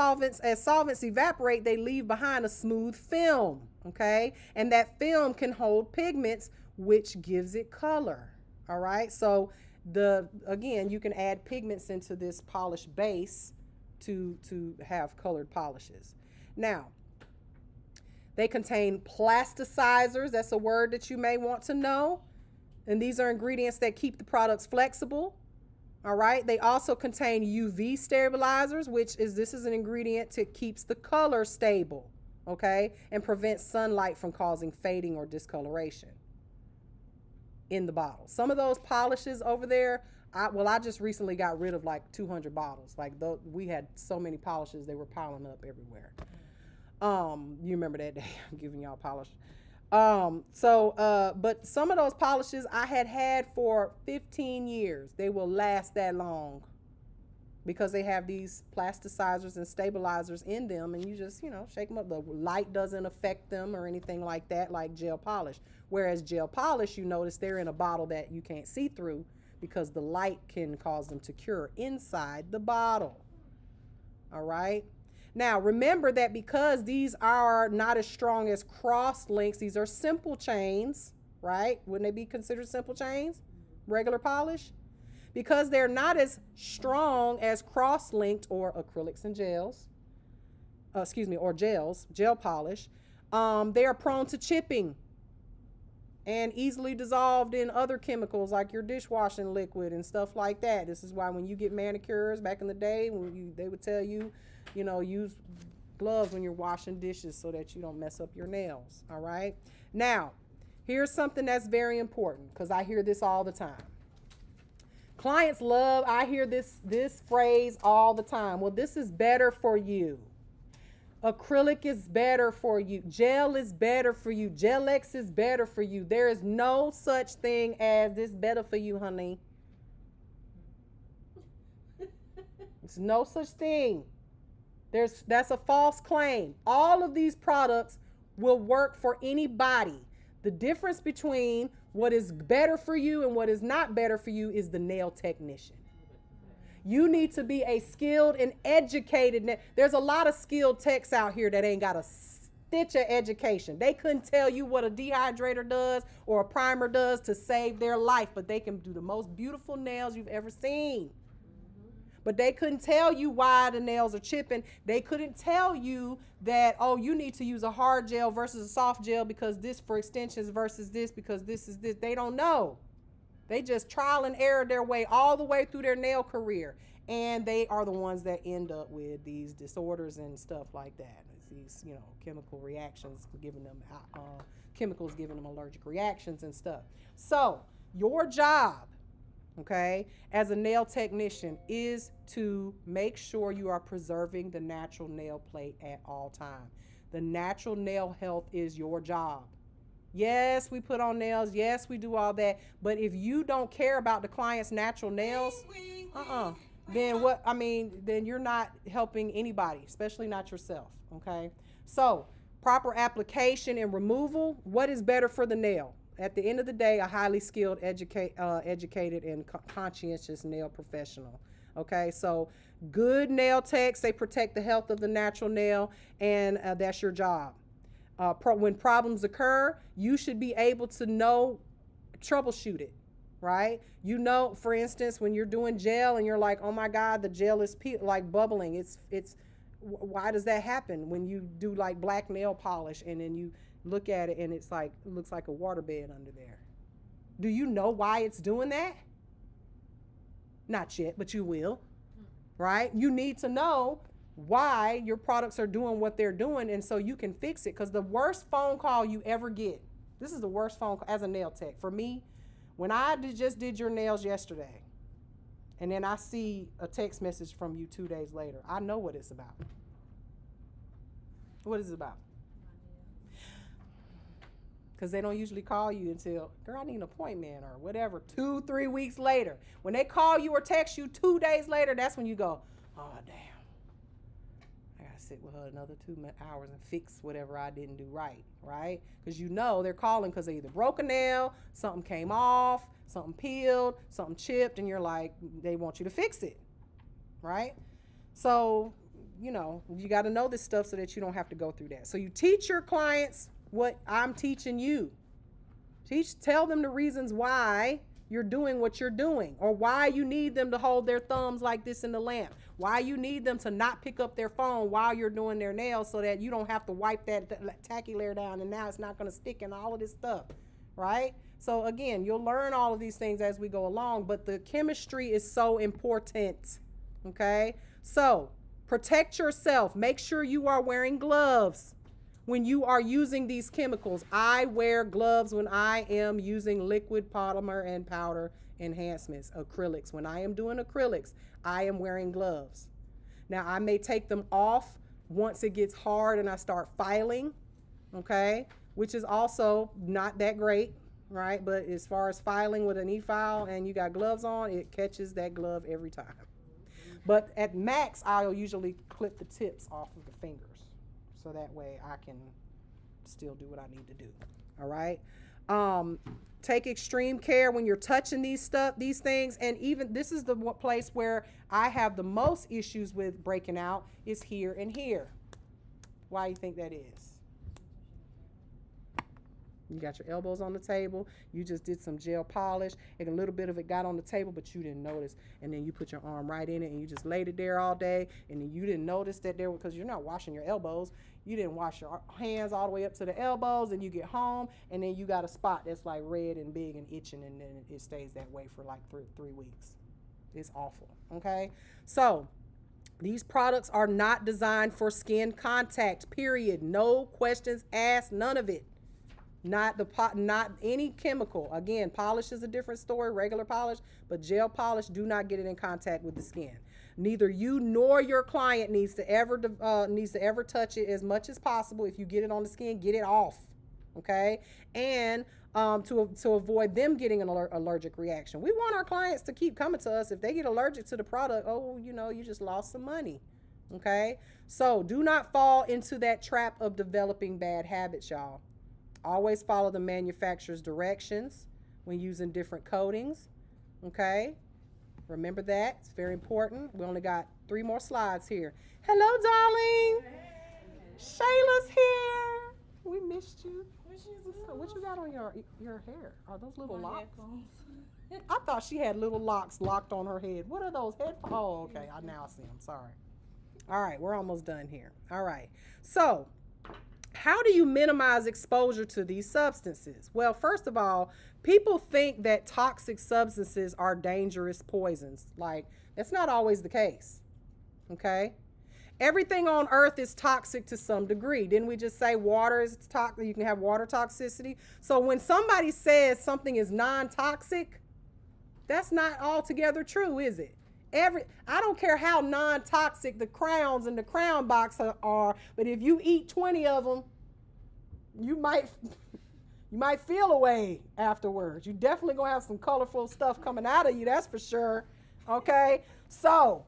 solvents evaporate, they leave behind a smooth film. Okay, and that film can hold pigments, which gives it color. All right, so again, you can add pigments into this polished base to have colored polishes. Now, they contain plasticizers. That's a word that you may want to know. And these are ingredients that keep the products flexible. All right. They also contain UV stabilizers, this is an ingredient that keeps the color stable. Okay. And prevents sunlight from causing fading or discoloration in the bottle. Some of those polishes over there, I just recently got rid of like 200 bottles. We had so many polishes, they were piling up everywhere. You remember that day I'm giving y'all polish. But some of those polishes I had for 15 years. They will last that long because they have these plasticizers and stabilizers in them, and you just, shake them up. The light doesn't affect them or anything like that, like gel polish. Whereas gel polish, you notice they're in a bottle that you can't see through because the light can cause them to cure inside the bottle. All right. Now, remember that because these are not as strong as cross links, these are simple chains, right? Wouldn't they be considered simple chains? Regular polish? Because they're not as strong as cross-linked or acrylics and gels, or gel polish, they are prone to chipping and easily dissolved in other chemicals like your dishwashing liquid and stuff like that. This is why when you get manicures back in the day, they would tell you, use gloves when you're washing dishes so that you don't mess up your nails. All right. Now, here's something that's very important because I hear this all the time. Clients I hear this phrase all the time. Well, this is better for you. Acrylic is better for you. Gel is better for you. Gel-X is better for you. There is no such thing as this better for you, honey. There's no such thing. That's a false claim. All of these products will work for anybody. The difference between what is better for you and what is not better for you is the nail technician. You need to be a skilled and educated. There's a lot of skilled techs out here that ain't got a stitch of education. They couldn't tell you what a dehydrator does or a primer does to save their life, but they can do the most beautiful nails you've ever seen. But they couldn't tell you why the nails are chipping. They couldn't tell you that, oh, you need to use a hard gel versus a soft gel because this for extensions versus this because this is this. They don't know. They just trial and error their way all the way through their nail career. And they are the ones that end up with these disorders and stuff like that. It's these, chemical reactions giving them, chemicals giving them allergic reactions and stuff. So your job, okay, as a nail technician is to make sure you are preserving the natural nail plate at all times. The natural nail health is your job. Yes, we put on nails. Yes, we do all that. But if you don't care about the client's natural nails, then you're not helping anybody, especially not yourself, okay? So proper application and removal, what is better for the nail? At the end of the day, a highly skilled, educated, and conscientious nail professional. Okay, so good nail techs, they protect the health of the natural nail, and that's your job. When problems occur, you should be able to troubleshoot it, right? For instance, when you're doing gel and you're like, oh my God, the gel is like bubbling. Why does that happen when you do like black nail polish and then you look at it and it looks like a waterbed under there? Do you know why it's doing that? Not yet, but you will, right? You need to know why your products are doing what they're doing, and so you can fix it. Because the worst phone call you ever get, this is the worst phone call as a nail tech for me, when I just did your nails yesterday and then I see a text message from you 2 days later, I know what it's about. What is it about? Because they don't usually call you until, girl, I need an appointment or whatever, 2-3 weeks later. When they call you or text you 2 days later, that's when you go, oh, damn. I got to sit with her another 2 hours and fix whatever I didn't do right? Because they're calling because they either broke a nail, something came off, something peeled, something chipped, and you're like, they want you to fix it, right? So, you got to know this stuff so that you don't have to go through that. So you teach your clients what I'm teaching you. Tell them the reasons why you're doing what you're doing, or why you need them to hold their thumbs like this in the lamp, why you need them to not pick up their phone while you're doing their nails so that you don't have to wipe that tacky layer down and now it's not going to stick and all of this stuff, right? So again, you'll learn all of these things as we go along, but the chemistry is so important, okay? So protect yourself. Make sure you are wearing gloves when you are using these chemicals. I wear gloves when I am using liquid, polymer, and powder enhancements, acrylics. When I am doing acrylics, I am wearing gloves. Now, I may take them off once it gets hard and I start filing, okay, which is also not that great, right? But as far as filing with an e-file and you got gloves on, it catches that glove every time. But at max, I'll usually clip the tips off of the fingers, so that way I can still do what I need to do. All right. Take extreme care when you're touching these things. And even this is the place where I have the most issues with breaking out is here and here. Why do you think that is? You got your elbows on the table. You just did some gel polish, and a little bit of it got on the table, but you didn't notice. And then you put your arm right in it, and you just laid it there all day, and then you didn't notice that there, because you're not washing your elbows. You didn't wash your hands all the way up to the elbows, and you get home, and then you got a spot that's like red and big and itching, and then it stays that way for like three weeks. It's awful, okay? So these products are not designed for skin contact, period. No questions asked, none of it. Not any chemical. Again, polish is a different story, regular polish, but gel polish, do not get it in contact with the skin. Neither you nor your client needs to ever touch it as much as possible. If you get it on the skin, get it off, okay? And to avoid them getting an allergic reaction. We want our clients to keep coming to us. If they get allergic to the product, oh, you just lost some money, okay? So do not fall into that trap of developing bad habits, y'all. Always follow the manufacturer's directions when using different coatings, okay? Remember that. It's very important. We only got 3 more slides here. Hello, darling. Shayla's here. We missed you. What you got on your hair? Are those little locks? I thought she had little locks locked on her head. What are those headphones? Oh, okay. I now see them. Sorry. All right. We're almost done here. All right. So, how do you minimize exposure to these substances? Well, first of all, people think that toxic substances are dangerous poisons. Like, that's not always the case, okay? Everything on earth is toxic to some degree. Didn't we just say water is toxic? You can have water toxicity. So when somebody says something is non-toxic, that's not altogether true, is it? I don't care how non-toxic the crowns in the crown box are, but if you eat 20 of them, you might feel a way afterwards. You definitely gonna have some colorful stuff coming out of you, that's for sure. Okay, so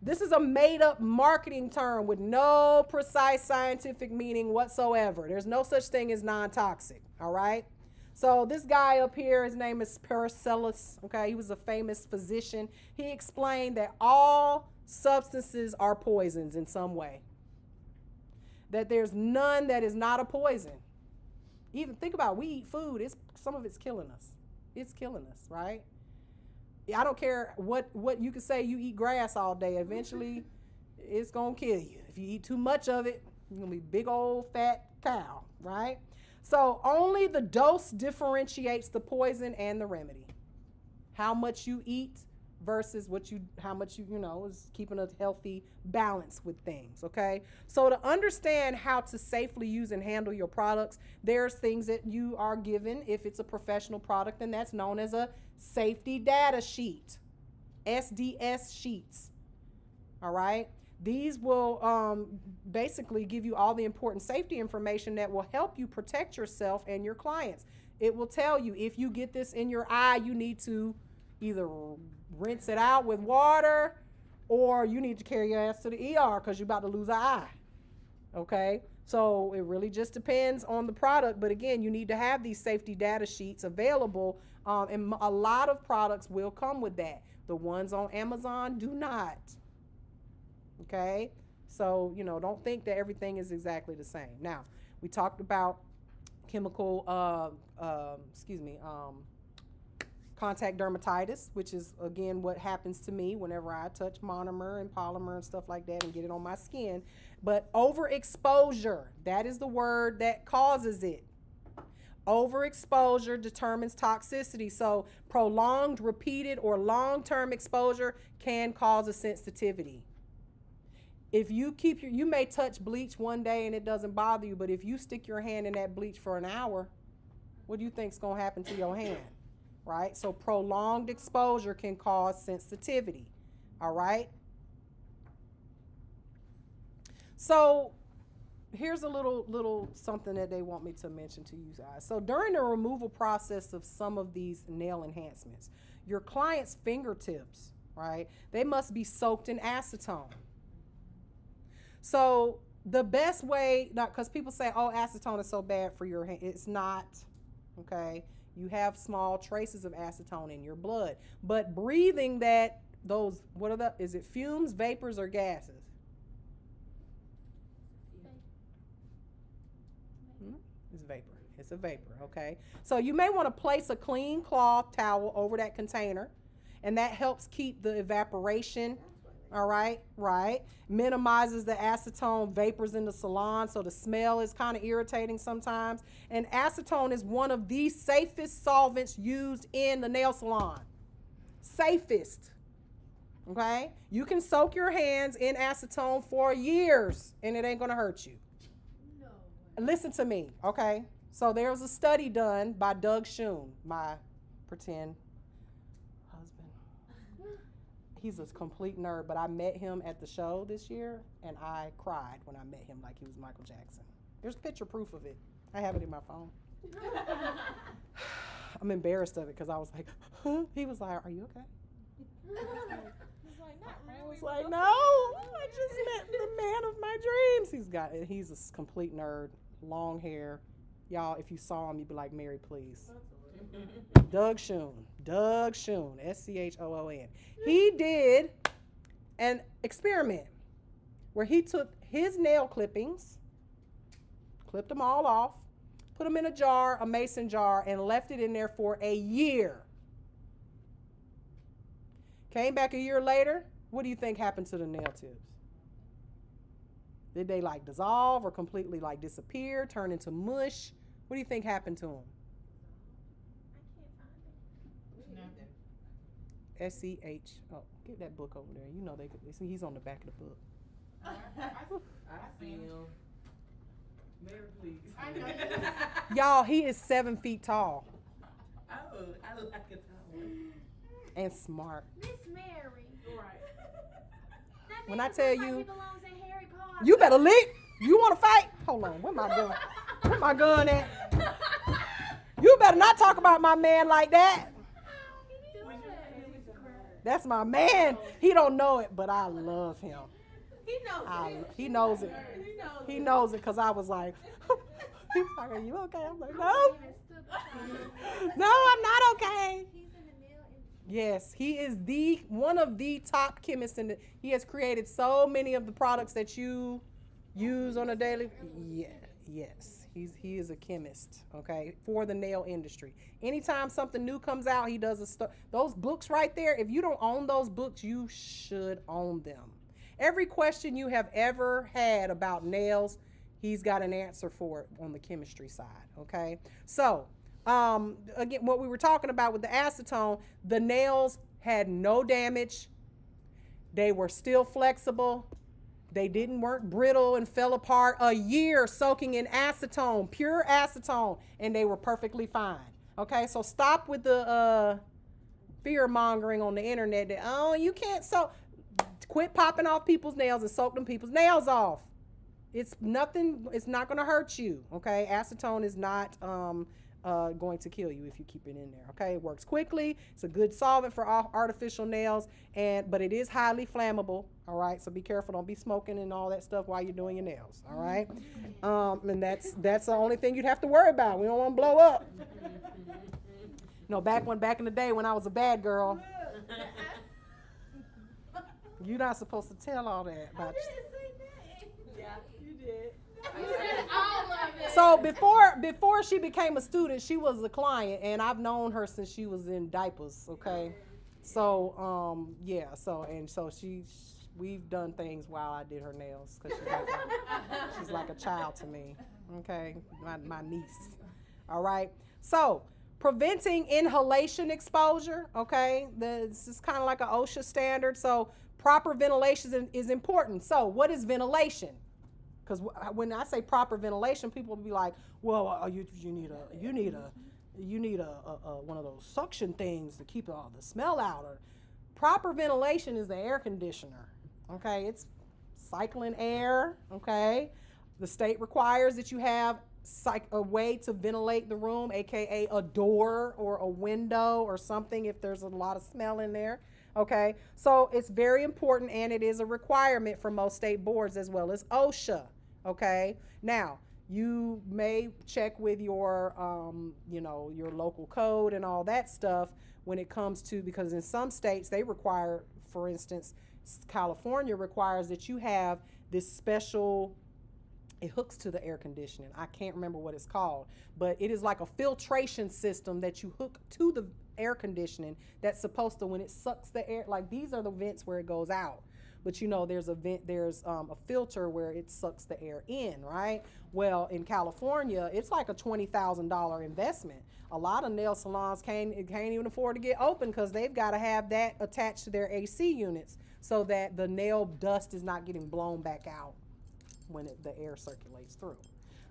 this is a made-up marketing term with no precise scientific meaning whatsoever. There's no such thing as non-toxic. All right. So this guy up here, his name is Paracelsus, okay? He was a famous physician. He explained that all substances are poisons in some way. That there's none that is not a poison. Even think about it, we eat food, some of it's killing us. It's killing us, right? I don't care what you could say, you eat grass all day. Eventually, it's going to kill you. If you eat too much of it, you're going to be a big old fat cow, right? So only the dose differentiates the poison and the remedy. How much you eat versus how much you is keeping a healthy balance with things, okay? So to understand how to safely use and handle your products, there's things that you are given if it's a professional product, and that's known as a safety data sheet, SDS sheets, all right? These will basically give you all the important safety information that will help you protect yourself and your clients. It will tell you if you get this in your eye, you need to either rinse it out with water or you need to carry your ass to the ER because you're about to lose an eye. Okay? So it really just depends on the product. But again, you need to have these safety data sheets available. And a lot of products will come with that. The ones on Amazon do not. Okay, so don't think that everything is exactly the same. Now, we talked about chemical, contact dermatitis, which is again what happens to me whenever I touch monomer and polymer and stuff like that and get it on my skin. But overexposure, that is the word that causes it. Overexposure determines toxicity. So prolonged, repeated, or long-term exposure can cause a sensitivity. If you you may touch bleach one day and it doesn't bother you, but if you stick your hand in that bleach for an hour, what do you think is going to happen to your hand, right? So prolonged exposure can cause sensitivity, all right? So here's a little something that they want me to mention to you guys. So during the removal process of some of these nail enhancements, your client's fingertips, right, they must be soaked in acetone. So the best way, because people say, oh, acetone is so bad for your hand. It's not, okay? You have small traces of acetone in your blood. But breathing is it fumes, vapors, or gases? It's vapor. It's a vapor, okay? So you may want to place a clean cloth towel over that container, and that helps keep the evaporation. All right, right. Minimizes the acetone vapors in the salon, so the smell is kind of irritating sometimes. And acetone is one of the safest solvents used in the nail salon. Safest. Okay? You can soak your hands in acetone for years, and it ain't going to hurt you. No. Listen to me, okay? So there was a study done by Doug Schoen, my pretend husband. He's a complete nerd, but I met him at the show this year, and I cried when I met him like he was Michael Jackson. There's picture proof of it. I have it in my phone. I'm embarrassed of it because I was like, huh? He was like, are you okay? I was like, no, I just met the man of my dreams. He's a complete nerd, long hair. Y'all, if you saw him, you'd be like, Mary, please. Doug Schoen, Schoon. He did an experiment where he took his nail clippings, clipped them all off, put them in a jar, a mason jar, and left it in there for a year. Came back a year later, what do you think happened to the nail tips? Did they like dissolve or completely like disappear, turn into mush? What do you think happened to them? SEH. Oh, get that book over there. You know they could see he's on the back of the book. I see him. Mary, please. I know. Y'all, he is 7 feet tall Oh, I like a tall one. and smart. Miss Mary. Right. That When man I tell looks like you- he belongs in Harry Potter. You better leap. You want to fight? Hold on. Where my gun? Where my gun at? You better not talk about my man like that. That's my man. He don't know it, but I love him. He knows it. He knows it. He knows it because I was like, he was like, are you okay? I'm like, no. No, I'm not okay. He's in the nail industry. Yes, he is one of the top chemists he has created so many of the products that you use on a daily. Yeah, yes. He is a chemist, okay, for the nail industry. Anytime something new comes out, he does those books right there. If you don't own those books, you should own them. Every question you have ever had about nails, he's got an answer for it on the chemistry side, okay? So, again, what we were talking about with the acetone, the nails had no damage. They were still flexible. They weren't brittle and fell apart. A year soaking in acetone, pure acetone, and they were perfectly fine. Okay, so stop with the fear mongering on the internet that, oh, you can't soak. Quit popping off people's nails and soak them people's nails off. It's nothing, it's not going to hurt you. Okay, acetone is not going to kill you if you keep it in there. Okay, it works quickly. It's a good solvent for artificial nails, but it is highly flammable. All right, so be careful. Don't be smoking and all that stuff while you're doing your nails. All right, and that's the only thing you'd have to worry about. We don't want to blow up. No, back in the day when I was a bad girl, you're not supposed to tell all that about you. Yeah, you did. You said all of it. So before she became a student, she was a client, and I've known her since she was in diapers. Okay, so yeah, so we've done things while I did her nails because she's like a child to me. Okay, my niece. All right, so preventing inhalation exposure. Okay, this is kind of like an OSHA standard. So proper ventilation is important. So what is ventilation? Because when I say proper ventilation, people will be like, "Well, you need one of those suction things to keep all the smell out." Or proper ventilation is the air conditioner. Okay, it's cycling air. Okay, the state requires that you have a way to ventilate the room, aka a door or a window or something if there's a lot of smell in there. Okay, so it's very important, and it is a requirement for most state boards as well as OSHA. Okay, now you may check with your your local code and all that stuff when it comes to, because in some states they require, for instance, California requires that you have this special, it hooks to the air conditioning. I can't remember what it's called, but it is like a filtration system that you hook to the air conditioning that's supposed to, when it sucks the air, like these are the vents where it goes out. But there's a filter where it sucks the air in, right? Well, in California, it's like a $20,000 investment. A lot of nail salons can't even afford to get open because they've got to have that attached to their AC units so that the nail dust is not getting blown back out when the air circulates through.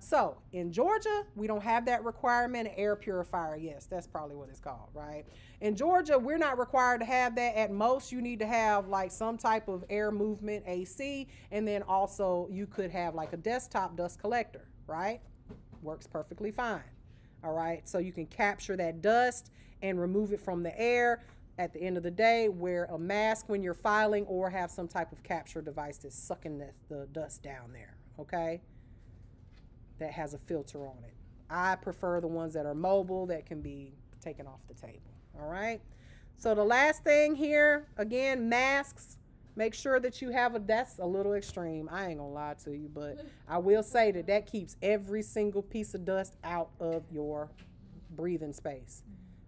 So in Georgia, we don't have that requirement. An air purifier, yes, that's probably what it's called, right? In Georgia, we're not required to have that. At most, you need to have like some type of air movement, AC, and then also you could have like a desktop dust collector, right? Works perfectly fine. All right, so you can capture that dust and remove it from the air. At the end of the day, wear a mask when you're filing or have some type of capture device that's sucking the dust down there, okay? That has a filter on it. I prefer the ones that are mobile that can be taken off the table, all right? So the last thing here, again, masks. Make sure that you have that's a little extreme. I ain't gonna lie to you, but I will say that keeps every single piece of dust out of your breathing space.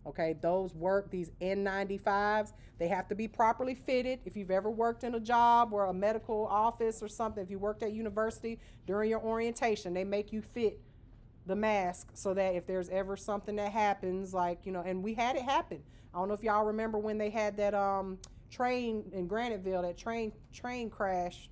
Okay, those work, these N95s, they have to be properly fitted. If you've ever worked in a job or a medical office or something, if you worked at university during your orientation, they make you fit the mask so that if there's ever something that happens, like, you know, and we had it happen. I don't know if y'all remember when they had that train in Graniteville, that train crash,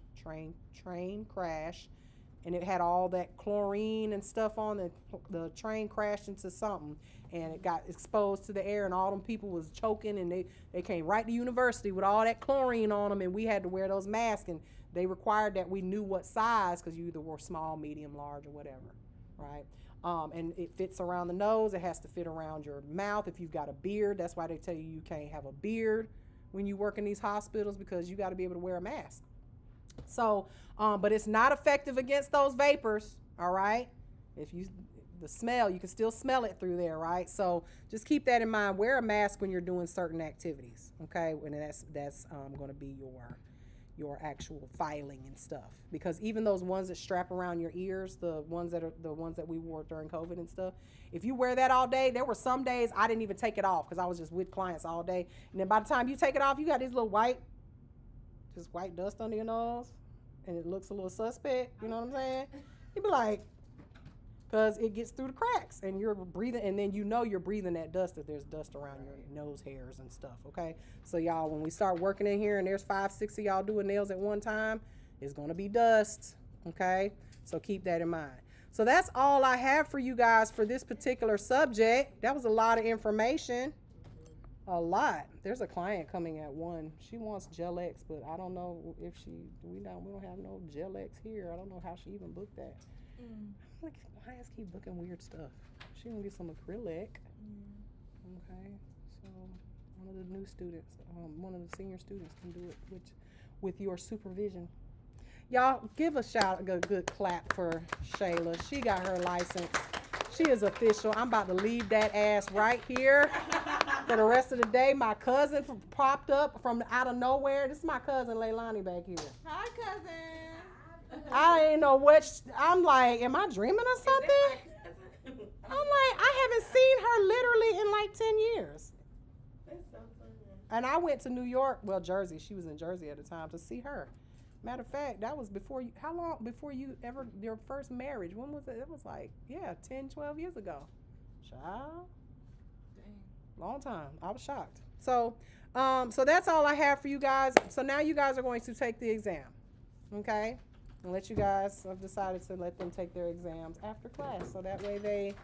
and it had all that chlorine and stuff on it. The train crashed into something and it got exposed to the air, and all them people was choking, and they came right to university with all that chlorine on them, and we had to wear those masks, and they required that we knew what size, because you either wore small, medium, large, or whatever, right? And it fits around the nose. It has to fit around your mouth. If you've got a beard, that's why they tell you can't have a beard when you work in these hospitals, because you got to be able to wear a mask. So, but it's not effective against those vapors, all right? The smell, you can still smell it through there, right? So just keep that in mind. Wear a mask when you're doing certain activities, okay? And that's going to be your actual filing and stuff, because even those ones that strap around your ears, the ones that we wore during COVID and stuff, if you wear that all day, there were some days I didn't even take it off because I was just with clients all day, and then by the time you take it off, you got these little white dust under your nose, and it looks a little suspect, you know what I'm saying? You'd be like, because it gets through the cracks, and you're breathing, and then you know you're breathing that dust if there's dust around your nose hairs and stuff, okay? So y'all, when we start working in here and there's 5, 6 of y'all doing nails at one time, it's gonna be dust, okay? So keep that in mind. So that's all I have for you guys for this particular subject. That was a lot of information. A lot. There's a client coming at 1. She wants Gel X, but I don't know if we don't have no Gel X here. I don't know how she even booked that. Like, clients keep booking weird stuff. She gonna get some acrylic. Okay, so one of the new students, one of the senior students can do it with your supervision. Y'all give a good clap for Shayla. She got her license. She is official. I'm about to leave that ass right here for the rest of the day. My cousin popped up from out of nowhere. This is my cousin Leilani back here. Hi, cousin. I didn't know I'm like, am I dreaming or something? I'm like, I haven't seen her literally in like 10 years. That's so funny. And I went to New York, Jersey. She was in Jersey at the time, to see her. Matter of fact, that was how long before your first marriage? When was it? It was like, 10, 12 years ago. Child. Dang. Long time. I was shocked. So that's all I have for you guys. So now you guys are going to take the exam. Okay? And I've decided to let them take their exams after class, so that way they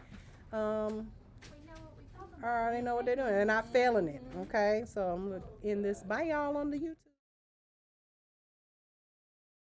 know what they're doing. They're not failing it, okay? So I'm gonna end this. Bye, y'all, on the YouTube.